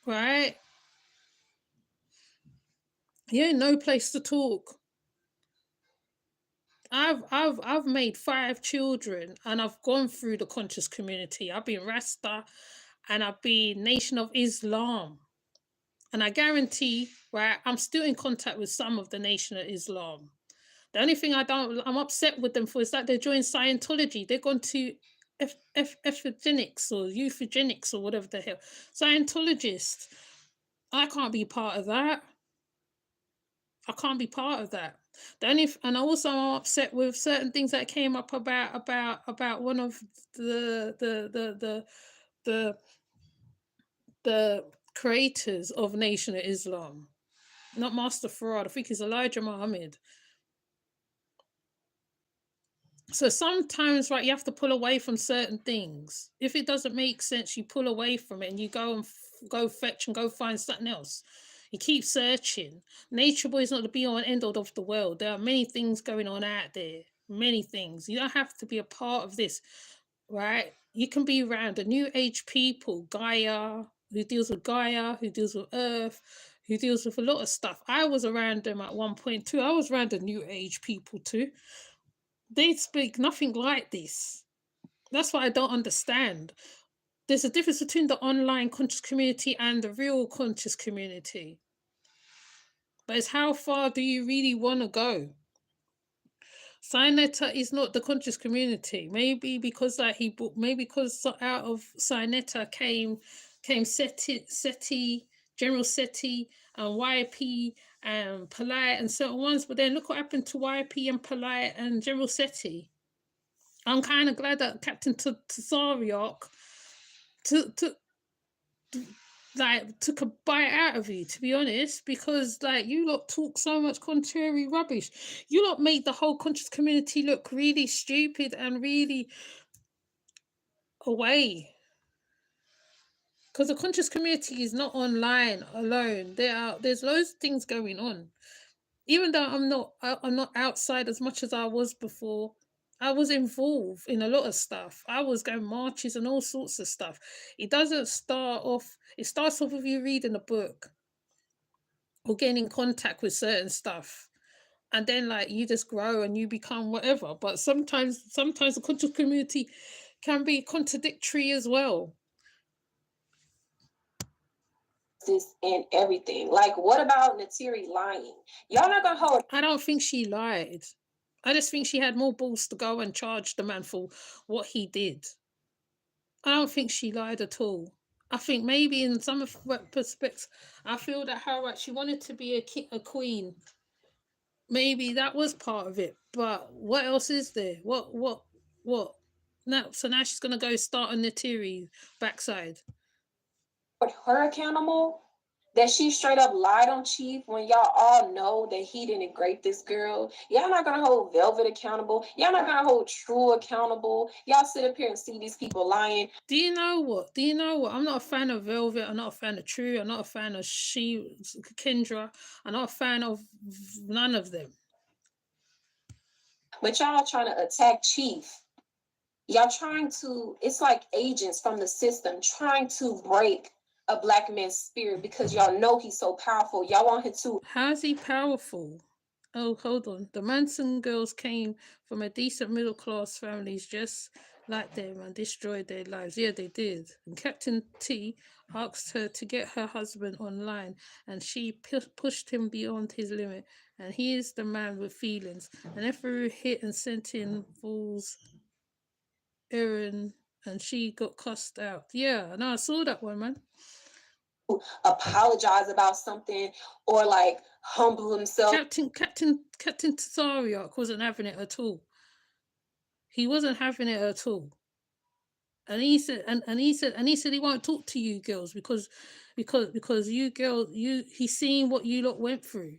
S1: Right? You ain't no place to talk. I've made 5 children and I've gone through the conscious community. I've been Rasta and I've been Nation of Islam. And I guarantee, right, I'm still in contact with some of the Nation of Islam. The only thing I'm upset with them for is that they joined Scientology. They've gone to eugenics or euphogenics or whatever the hell. Scientologists. I can't be part of that. I can't be part of that. And also I'm upset with certain things that came up about one of the the creators of Nation of Islam, not Master Farad. I think it's Elijah Muhammad. So sometimes, right, you have to pull away from certain things. If it doesn't make sense, you pull away from it and you go and go fetch and go find something else. You keep searching. Nature Boy is not the be-all and end-all of the world. There are many things going on out there. Many things. You don't have to be a part of this, right? You can be around the New Age people, Gaia, who deals with Gaia, who deals with Earth, who deals with a lot of stuff. I was around them at one point too. I was around the New Age people too. They speak nothing like this. That's what I don't understand. There's a difference between the online conscious community and the real conscious community. But it's how far do you really want to go? Sinetta is not the conscious community. Maybe because maybe because out of Sinetta came SETI, General SETI, and YP and Polite and certain ones. But then look what happened to YP and Polite and General SETI. I'm kind of glad that Captain Tazariak took a bite out of you, to be honest, because like you lot talk so much contrary rubbish. You lot made the whole conscious community look really stupid and really away. Because the conscious community is not online alone. There's loads of things going on. Even though I'm not outside as much as I was before, I was involved in a lot of stuff. I was going marches and all sorts of stuff. It starts off with you reading a book or getting in contact with certain stuff. And then like you just grow and you become whatever. But sometimes the conscious community can be contradictory as well.
S8: This and everything. Like, what about Natiri lying? Y'all not gonna hold.
S1: I don't think she lied. I just think she had more balls to go and charge the man for what he did. I don't think she lied at all. I think maybe in some of her perspectives, I feel that she wanted to be a queen. Maybe that was part of it. But what else is there? What? Now, so now she's gonna go start on Natiri's backside.
S8: Her accountable that she straight up lied on Chief when y'all all know that he didn't grape this girl. Y'all not gonna hold Velvet accountable. Y'all not gonna hold True accountable. Y'all sit up here and see these people lying.
S1: Do you know what? I'm not a fan of Velvet. I'm not a fan of True. I'm not a fan of Kendra. I'm not a fan of none of them.
S8: But y'all trying to attack Chief. Y'all trying to, it's like agents from the system trying to break a black man's spirit because y'all know he's so powerful. Y'all want him to.
S1: How's he powerful? Oh, hold on. The Manson girls came from a decent middle class families just like them and destroyed their lives. Yeah, they did. And Captain T asked her to get her husband online and she pushed him beyond his limit. And he is the man with feelings. And Efuru hit and sent in fools Erin and she got cussed out. Yeah, no, I saw that one, man.
S8: Apologize about something or like humble himself.
S1: Captain Tsariak wasn't having it at all. He wasn't having it at all. And he said he won't talk to you girls because you girls, he's seen what you lot went through.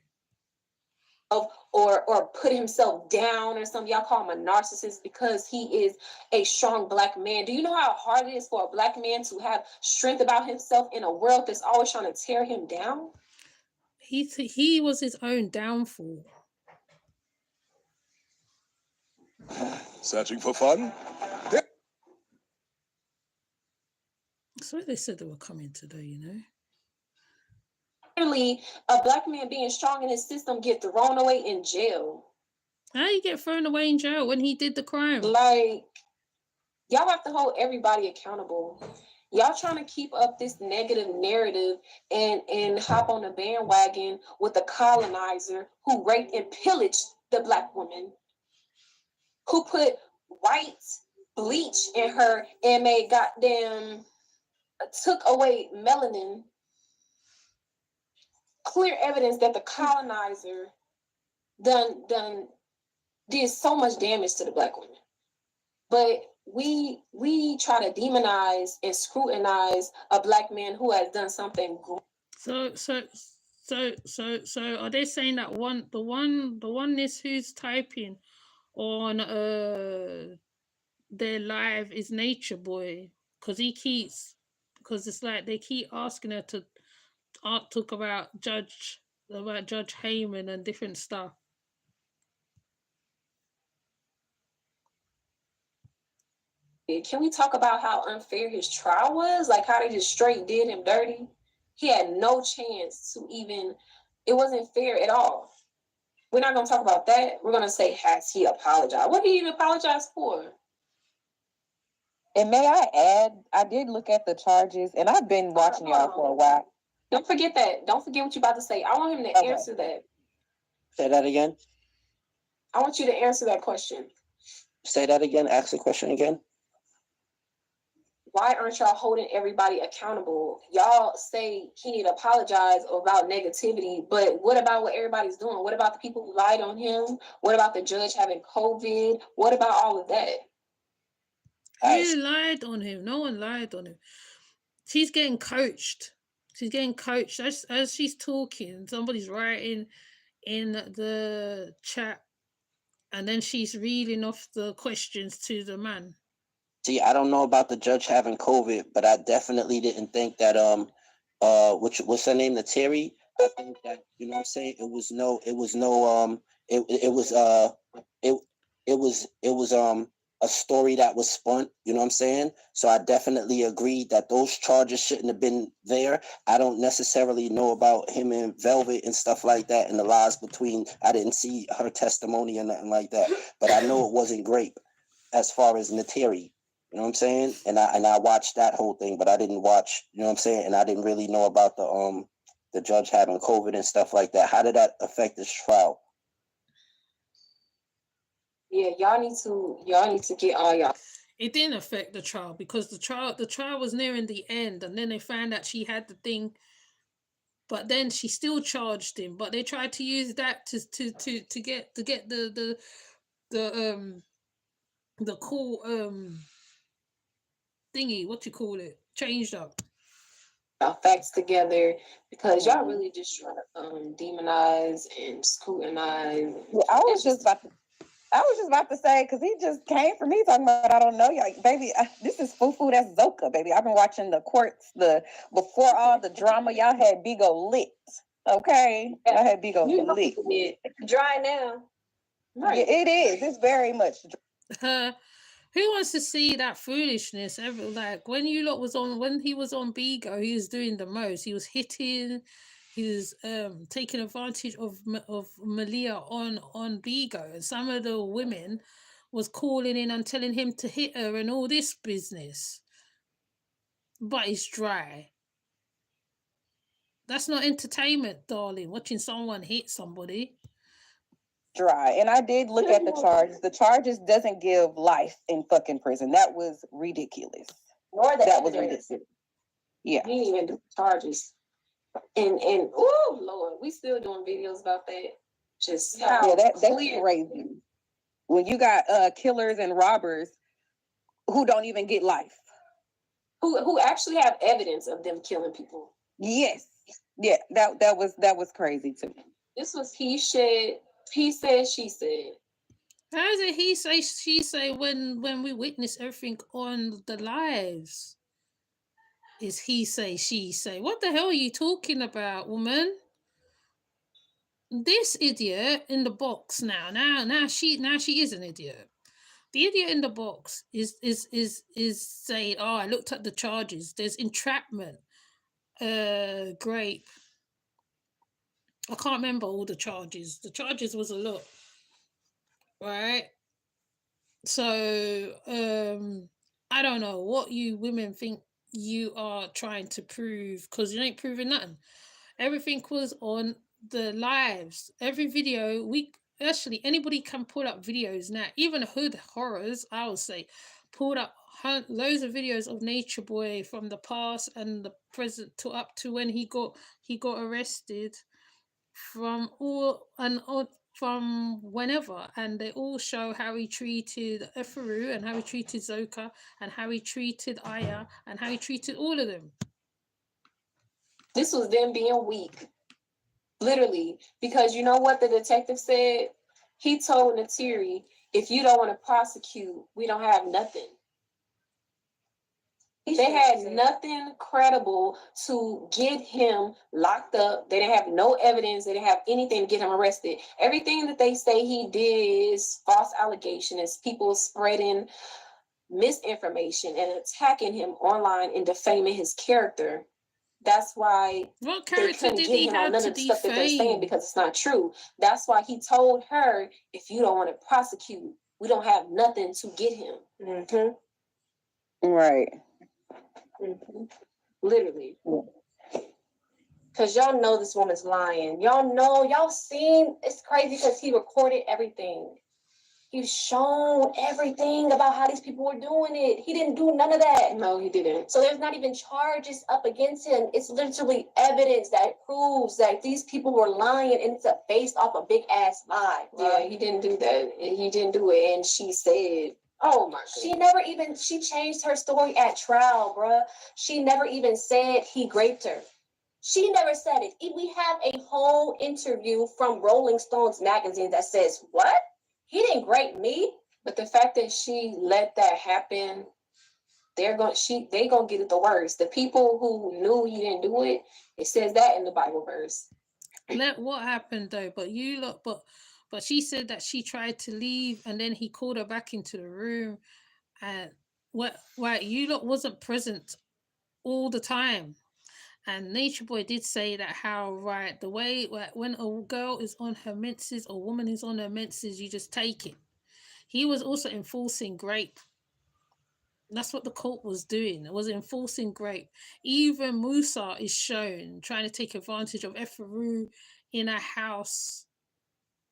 S8: Or put himself down or something. Y'all call him a narcissist because he is a strong black man. Do you know how hard it is for a black man to have strength about himself in a world that's always trying to tear him down?
S1: He was his own downfall.
S9: Searching for fun?
S1: That's why they said they were coming today, you know.
S8: Clearly, a black man being strong in his system get thrown away in jail.
S1: How you get thrown away in jail when he did the crime?
S8: Like, y'all have to hold everybody accountable. Y'all trying to keep up this negative narrative and hop on a bandwagon with a colonizer who raped and pillaged the black woman, who put white bleach in her and made took away melanin. Clear evidence that the colonizer did so much damage to the black women. But we try to demonize and scrutinize a Black man who has done something great.
S1: So are they saying that the oneness who's typing on their live is Nature Boy? Because it's like they keep asking her to talk about Judge Heyman and different stuff.
S8: Can we talk about how unfair his trial was? Like how they just straight did him dirty? He had no chance to even, it wasn't fair at all. We're not going to talk about that. We're going to say, has he apologized? What did he even apologize for?
S7: And may I add, I did look at the charges, and I've been watching y'all for a while.
S8: Don't forget that. Don't forget what you're about to say. I want him to answer that.
S5: Say that again.
S8: I want you to answer that question.
S5: Say that again. Ask the question again.
S8: Why aren't y'all holding everybody accountable? Y'all say he need to apologize about negativity, but what about what everybody's doing? What about the people who lied on him? What about the judge having COVID? What about all of that?
S1: Who lied on him? No one lied on him. She's getting coached. She's getting coached. As she's talking, somebody's writing in the chat, and then she's reading off the questions to the man.
S5: See, I don't know about the judge having COVID, but I definitely didn't think that what's her name, the Terry? I think that, you know what I'm saying, it was a story that was spun, you know what I'm saying? So I definitely agree that those charges shouldn't have been there. I don't necessarily know about him and Velvet and stuff like that and the lies between, I didn't see her testimony or nothing like that, but I know it wasn't great as far as Nateri. You know what I'm saying? And I watched that whole thing, but I didn't watch, you know what I'm saying? And I didn't really know about the judge having COVID and stuff like that. How did that affect this trial?
S8: Yeah, y'all need to get all y'all.
S1: It didn't affect the trial because the trial was nearing the end, and then they found out she had the thing, but then she still charged him. But they tried to use that to get the court thingy, what you call it, changed up.
S8: Facts together because y'all really just trying to demonize and scrutinize.
S7: Well, I was just about to say, because he just came for me talking about, I don't know, y'all, baby, this is Fufu, that's Zoca, baby. I've been watching the courts, before all the drama, y'all had Bigo lit, okay? Y'all had Bigo lit.
S8: Dry now.
S7: Right. Yeah, it is. It's very much dry.
S1: Who wants to see that foolishness? Like when he was on Bigo, he was doing the most. He was hitting, he was taking advantage of Malia on Bigo, and some of the women was calling in and telling him to hit her and all this business. But it's dry. That's not entertainment, darling. Watching someone hit somebody.
S7: Dry. And I did look at the charges. The charges doesn't give life in fucking prison. That was ridiculous.
S8: Nor that was ridiculous. Yeah. He didn't even do charges. And oh Lord, we still doing videos about that. Just how
S7: that's crazy. When you got killers and robbers who don't even get life.
S8: Who actually have evidence of them killing people.
S7: Yes. Yeah, that was crazy to me.
S8: This was he said, she said.
S1: How is it he say, she say when we witness everything on the lives? Is he say, she say? What the hell are you talking about, woman? This idiot in the box now she is an idiot. The idiot in the box is saying, oh, I looked at the charges. There's entrapment, grape. I can't remember all the charges. The charges was a lot. Right? So, I don't know what you women think you are trying to prove, because you ain't proving nothing. Everything was on the lives. Every video, anybody can pull up videos now. Even hood horrors, I would say, pulled up loads of videos of Nature Boy from the past and the present up to when he got arrested. From all from whenever, and they all show how he treated Efuru and how he treated Zoca and how he treated Aya and how he treated all of them.
S8: This was them being weak, literally, because you know what the detective said? He told Natiri, if you don't want to prosecute, we don't have nothing. They had nothing credible to get him locked up. They didn't have no evidence. They didn't have anything to get him arrested. Everything that they say he did is false allegation. It's people spreading misinformation and attacking him online and defaming his character. That's why
S1: what character did he have
S8: none
S1: to
S8: of the stuff that they're saying
S1: defame?
S8: because it's not true. That's why he told her, if you don't want to prosecute, we don't have nothing to get him.
S7: Mm-hmm. Right.
S8: Mm-hmm. Literally. Because y'all know this woman's lying. Y'all know, y'all seen, it's crazy because he recorded everything. He's shown everything about how these people were doing it. He didn't do none of that. No, he didn't. So there's not even charges up against him. It's literally evidence that proves that these people were lying, and it's based off a big ass lie. Yeah, he didn't do that. He didn't do it. And she said, oh my goodness. She changed her story at trial, bruh. She never even said he raped her. She never said it. We have a whole interview from Rolling Stones magazine that says, what? He didn't rape me. But the fact that she let that happen, they're gonna get it the worst. The people who knew he didn't do it, it says that in the Bible verse.
S1: Let what happened though? But she said that she tried to leave and then he called her back into the room. And you lot wasn't present all the time. And Nature Boy did say that how the way when a girl is on her menses or woman is on her menses, you just take it. He was also enforcing rape. That's what the cult was doing. It was enforcing rape. Even Musa is shown trying to take advantage of Efuru in a house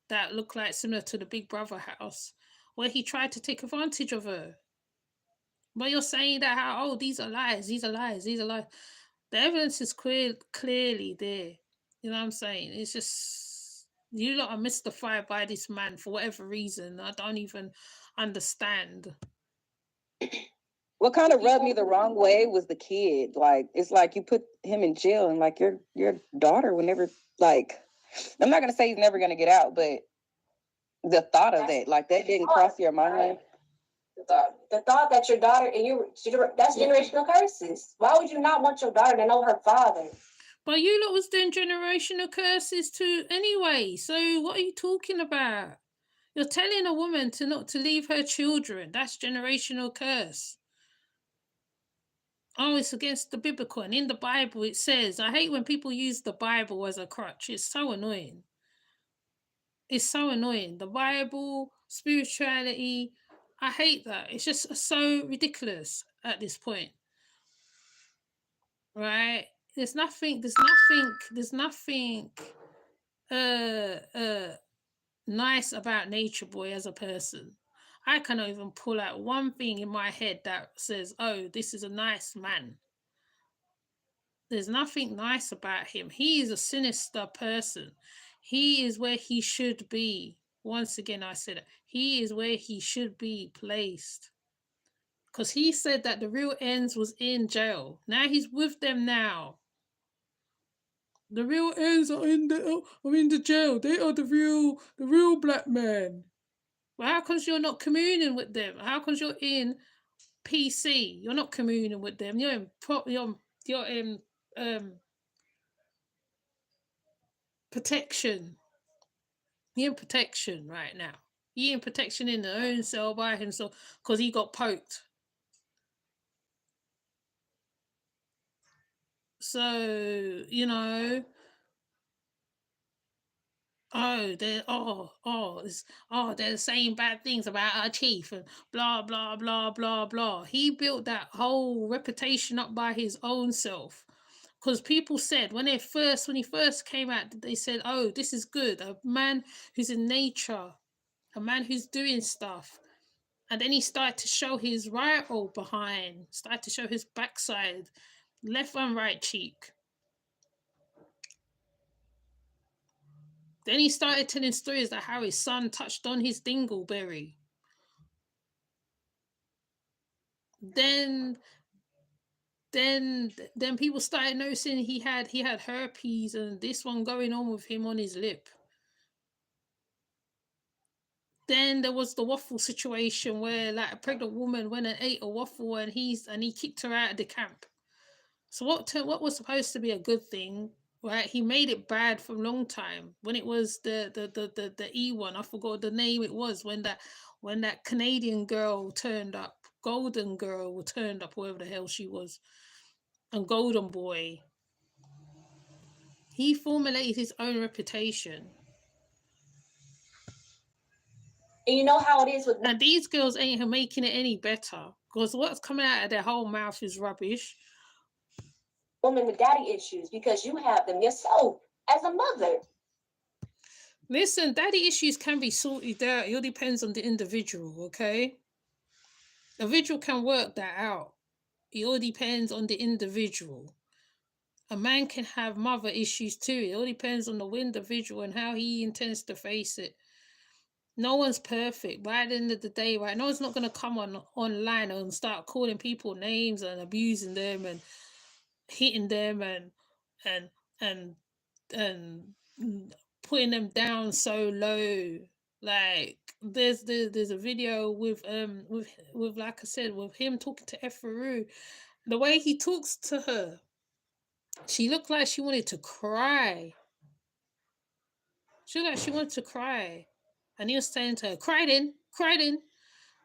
S1: that looked like similar to the Big Brother house, where he tried to take advantage of her. But you're saying that these are lies, these are lies, these are lies. The evidence is clearly there. You know what I'm saying? It's just you lot are mystified by this man for whatever reason. I don't even understand.
S7: What kind of rubbed me the wrong way was the kid. Like, it's like you put him in jail and like your daughter would never, like, I'm not gonna say he's never gonna get out, but the thought of that, like, that didn't cross your mind.
S8: The thought that your daughter that's generational curses. Why would you not want your daughter to know her father?
S1: But you lot was doing generational curses too anyway. So what are you talking about? You're telling a woman to leave her children. That's generational curse. Oh, it's against the biblical. And in the Bible it says, I hate when people use the Bible as a crutch. It's so annoying. It's so annoying. The Bible, spirituality, I hate that. It's just so ridiculous at this point. Right? There's nothing nice about Nature Boy as a person. I cannot even pull out one thing in my head that says, oh, this is a nice man. There's nothing nice about him. He is a sinister person. He is where he should be. Once again, I said it. He is where he should be placed. Because he said that the real ends was in jail. Now he's with them now. The real ends are in the jail. They are the real black man. Well, how comes you're not communing with them? How comes you're in PC? You're not communing with them. You're in protection. You're in protection right now. You're in protection in their own cell by himself because he got poked. So, you know, they're saying bad things about our chief and blah blah blah blah blah. He built that whole reputation up by his own self. Because people said when he first came out, they said, oh, this is good. A man who's in nature, a man who's doing stuff. And then he started to show his rifle behind, started to show his backside, left and right cheek. Then he started telling stories that how his son touched on his dingleberry. Then people started noticing he had herpes and this one going on with him on his lip. Then there was the waffle situation where like a pregnant woman went and ate a waffle and he kicked her out of the camp. So what was supposed to be a good thing, right? He made it bad for a long time. When it was the E one, I forgot the name it was, when that Canadian girl turned up, Golden Girl turned up, whoever the hell she was, and Golden Boy. He formulated his own reputation.
S8: And you know how it is with...
S1: And these girls ain't making it any better, because what's coming out of their whole mouth is rubbish.
S8: Women with daddy issues, because you have them yourself as a mother.
S1: Listen, daddy issues can be sorted out. It all depends on the individual, okay? The individual can work that out. It all depends on the individual. A man can have mother issues too. It all depends on the individual and how he intends to face it. No one's perfect. By the end of the day, right? No one's not going to come online and start calling people names and abusing them and hitting them and putting them down so low. Like there's a video with like I said, with him talking to Efuru. The way he talks to her, she looked like she wanted to cry. She looked like she wanted to cry. And he was saying to her, cried in.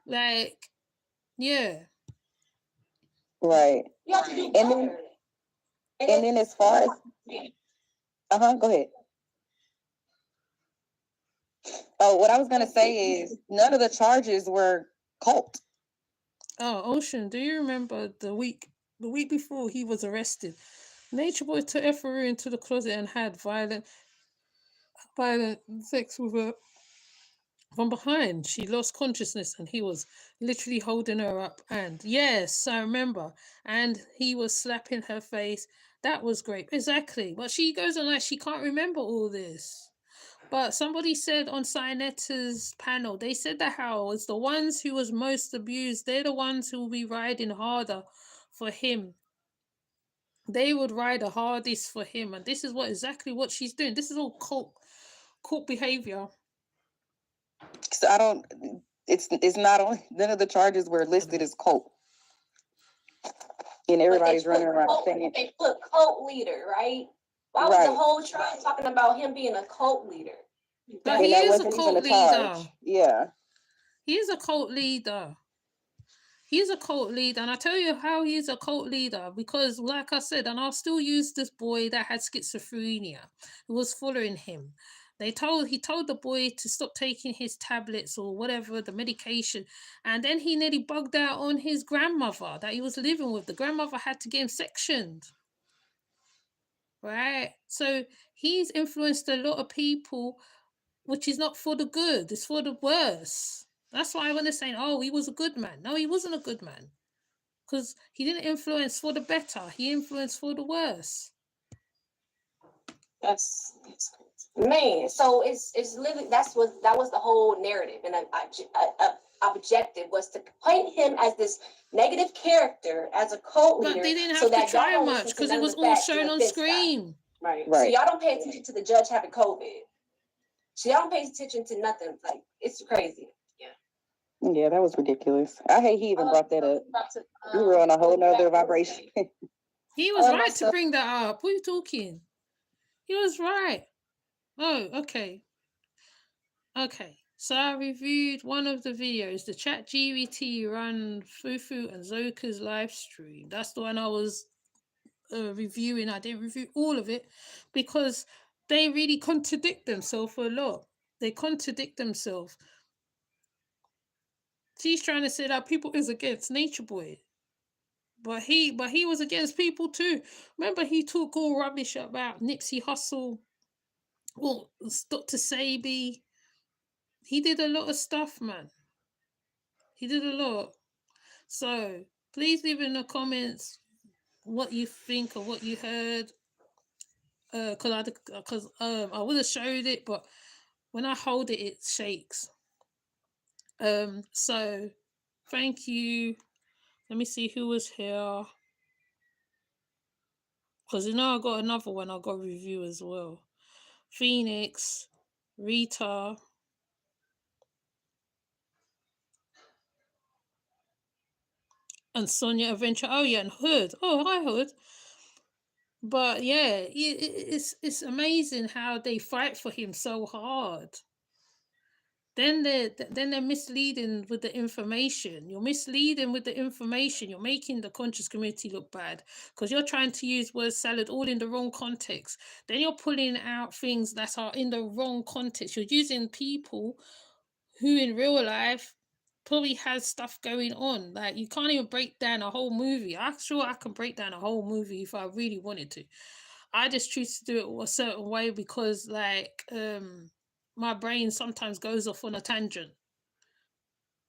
S1: Like, yeah.
S7: Right.
S8: You have to do better.
S7: And then as far as go ahead. Oh, what I was gonna say is none of the charges were cult.
S1: Oh, Ocean, do you remember the week before he was arrested? Nature Boy took Efuru into the closet and had violent sex with her from behind. She lost consciousness and he was literally holding her up. And yes, I remember. And he was slapping her face. That was great. Exactly. But she goes on like she can't remember all this. But somebody said on Sinetta's panel, they said that how it's the ones who was most abused, they're the ones who will be riding harder for him. They would ride the hardest for him. And this is exactly what she's doing. This is all cult behavior.
S7: So it's not on, none of the charges were listed as cult. And everybody's running around saying
S8: they put cult leader, right? Why was the whole trial talking about him being a cult leader?
S1: But he is a cult leader.
S7: Yeah.
S1: He is a cult leader. He's a cult leader. And I tell you how he's a cult leader. Because like I said, and I'll still use this boy that had schizophrenia who was following him. He told the boy to stop taking his tablets or whatever, the medication. And then he nearly bugged out on his grandmother that he was living with. The grandmother had to get him sectioned. Right? So he's influenced a lot of people, which is not for the good. It's for the worse. That's why when they're saying, oh, he was a good man. No, he wasn't a good man. Because he didn't influence for the better. He influenced for the worse.
S8: That's crazy. Man, so it's literally that was the whole narrative, and objective was to paint him as this negative character, as a cult leader.
S1: But they didn't have to try much because it was all shown on screen.
S8: Right. So y'all don't pay attention to the judge having COVID. So y'all don't pay attention to nothing. Like, it's crazy.
S7: Yeah, that was ridiculous. I hate he even brought that up. We were on a whole nother vibration.
S1: He was right to bring that up. What are you talking? He was right. Oh, okay. Okay. So I reviewed one of the videos, the ChatGPT run Efuru and Zoca's live stream. That's the one I was reviewing. I didn't review all of it because they really contradict themselves a lot. They contradict themselves. She's trying to say that people is against Nature Boy. But he was against people too. Remember, he talked all rubbish about Nipsey Hussle, well, Dr. Sabi. He did a lot of stuff, man. He did a lot. So please leave in the comments what you think or what you heard. because I would have showed it, but when I hold it, it shakes. So thank you. Let me see who was here. Because I got another one I got review as well. Phoenix, Rita, and Sonia Adventure. Oh yeah, and Hood. Oh hi Hood. But yeah, it's amazing how they fight for him so hard. Then they're misleading with the information. You're misleading with the information. You're making the conscious community look bad because you're trying to use word salad all in the wrong context. Then you're pulling out things that are in the wrong context. You're using people who in real life probably has stuff going on. Like you can't even break down a whole movie. I'm sure I can break down a whole movie if I really wanted to. I just choose to do it a certain way because my brain sometimes goes off on a tangent.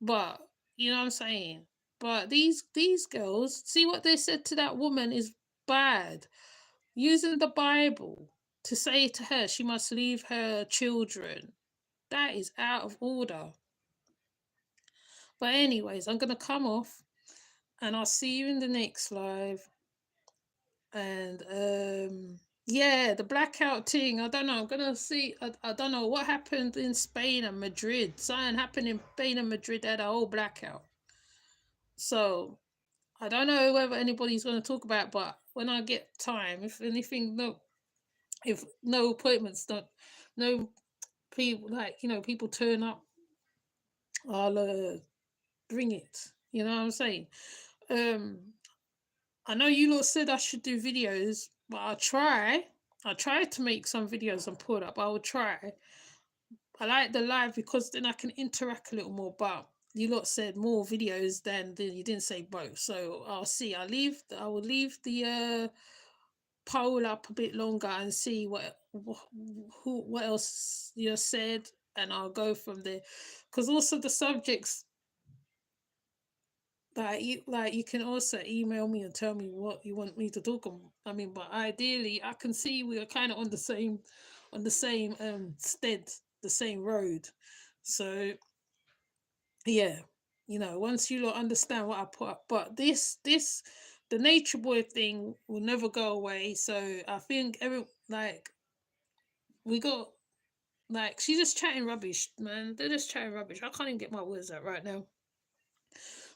S1: But you know what I'm saying? But these girls, see what they said to that woman is bad. Using the Bible to say to her she must leave her children. That is out of order. But anyways, I'm gonna come off and I'll see you in the next live. And yeah, the blackout thing, I don't know. I'm gonna see. I don't know what happened in Spain and Madrid. Something happened in Spain and Madrid. They had a whole blackout. So I don't know whether anybody's going to talk about it, but when I get time, if anything, if no appointments, no people people turn up, I'll bring it. You know what I'm saying? I know you lot said I should do videos, but I'll try. I try to make some videos and put up. I will try. I like the live because then I can interact a little more. But you lot said more videos than you didn't say both. So I'll see. I will leave the poll up a bit longer and see what else you said, and I'll go from there. Because also the subjects. You can also email me and tell me what you want me to talk on. I mean, but ideally, I can see we are kind of on the same the same road. So yeah, once you lot understand what I put up, but the nature boy thing will never go away. So I think we got she's just chatting rubbish, man. They're just chatting rubbish. I can't even get my words out right now.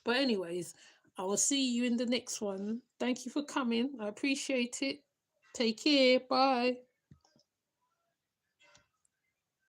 S1: But anyways, I will see you in the next one. Thank you for coming. I appreciate it. Take care. Bye.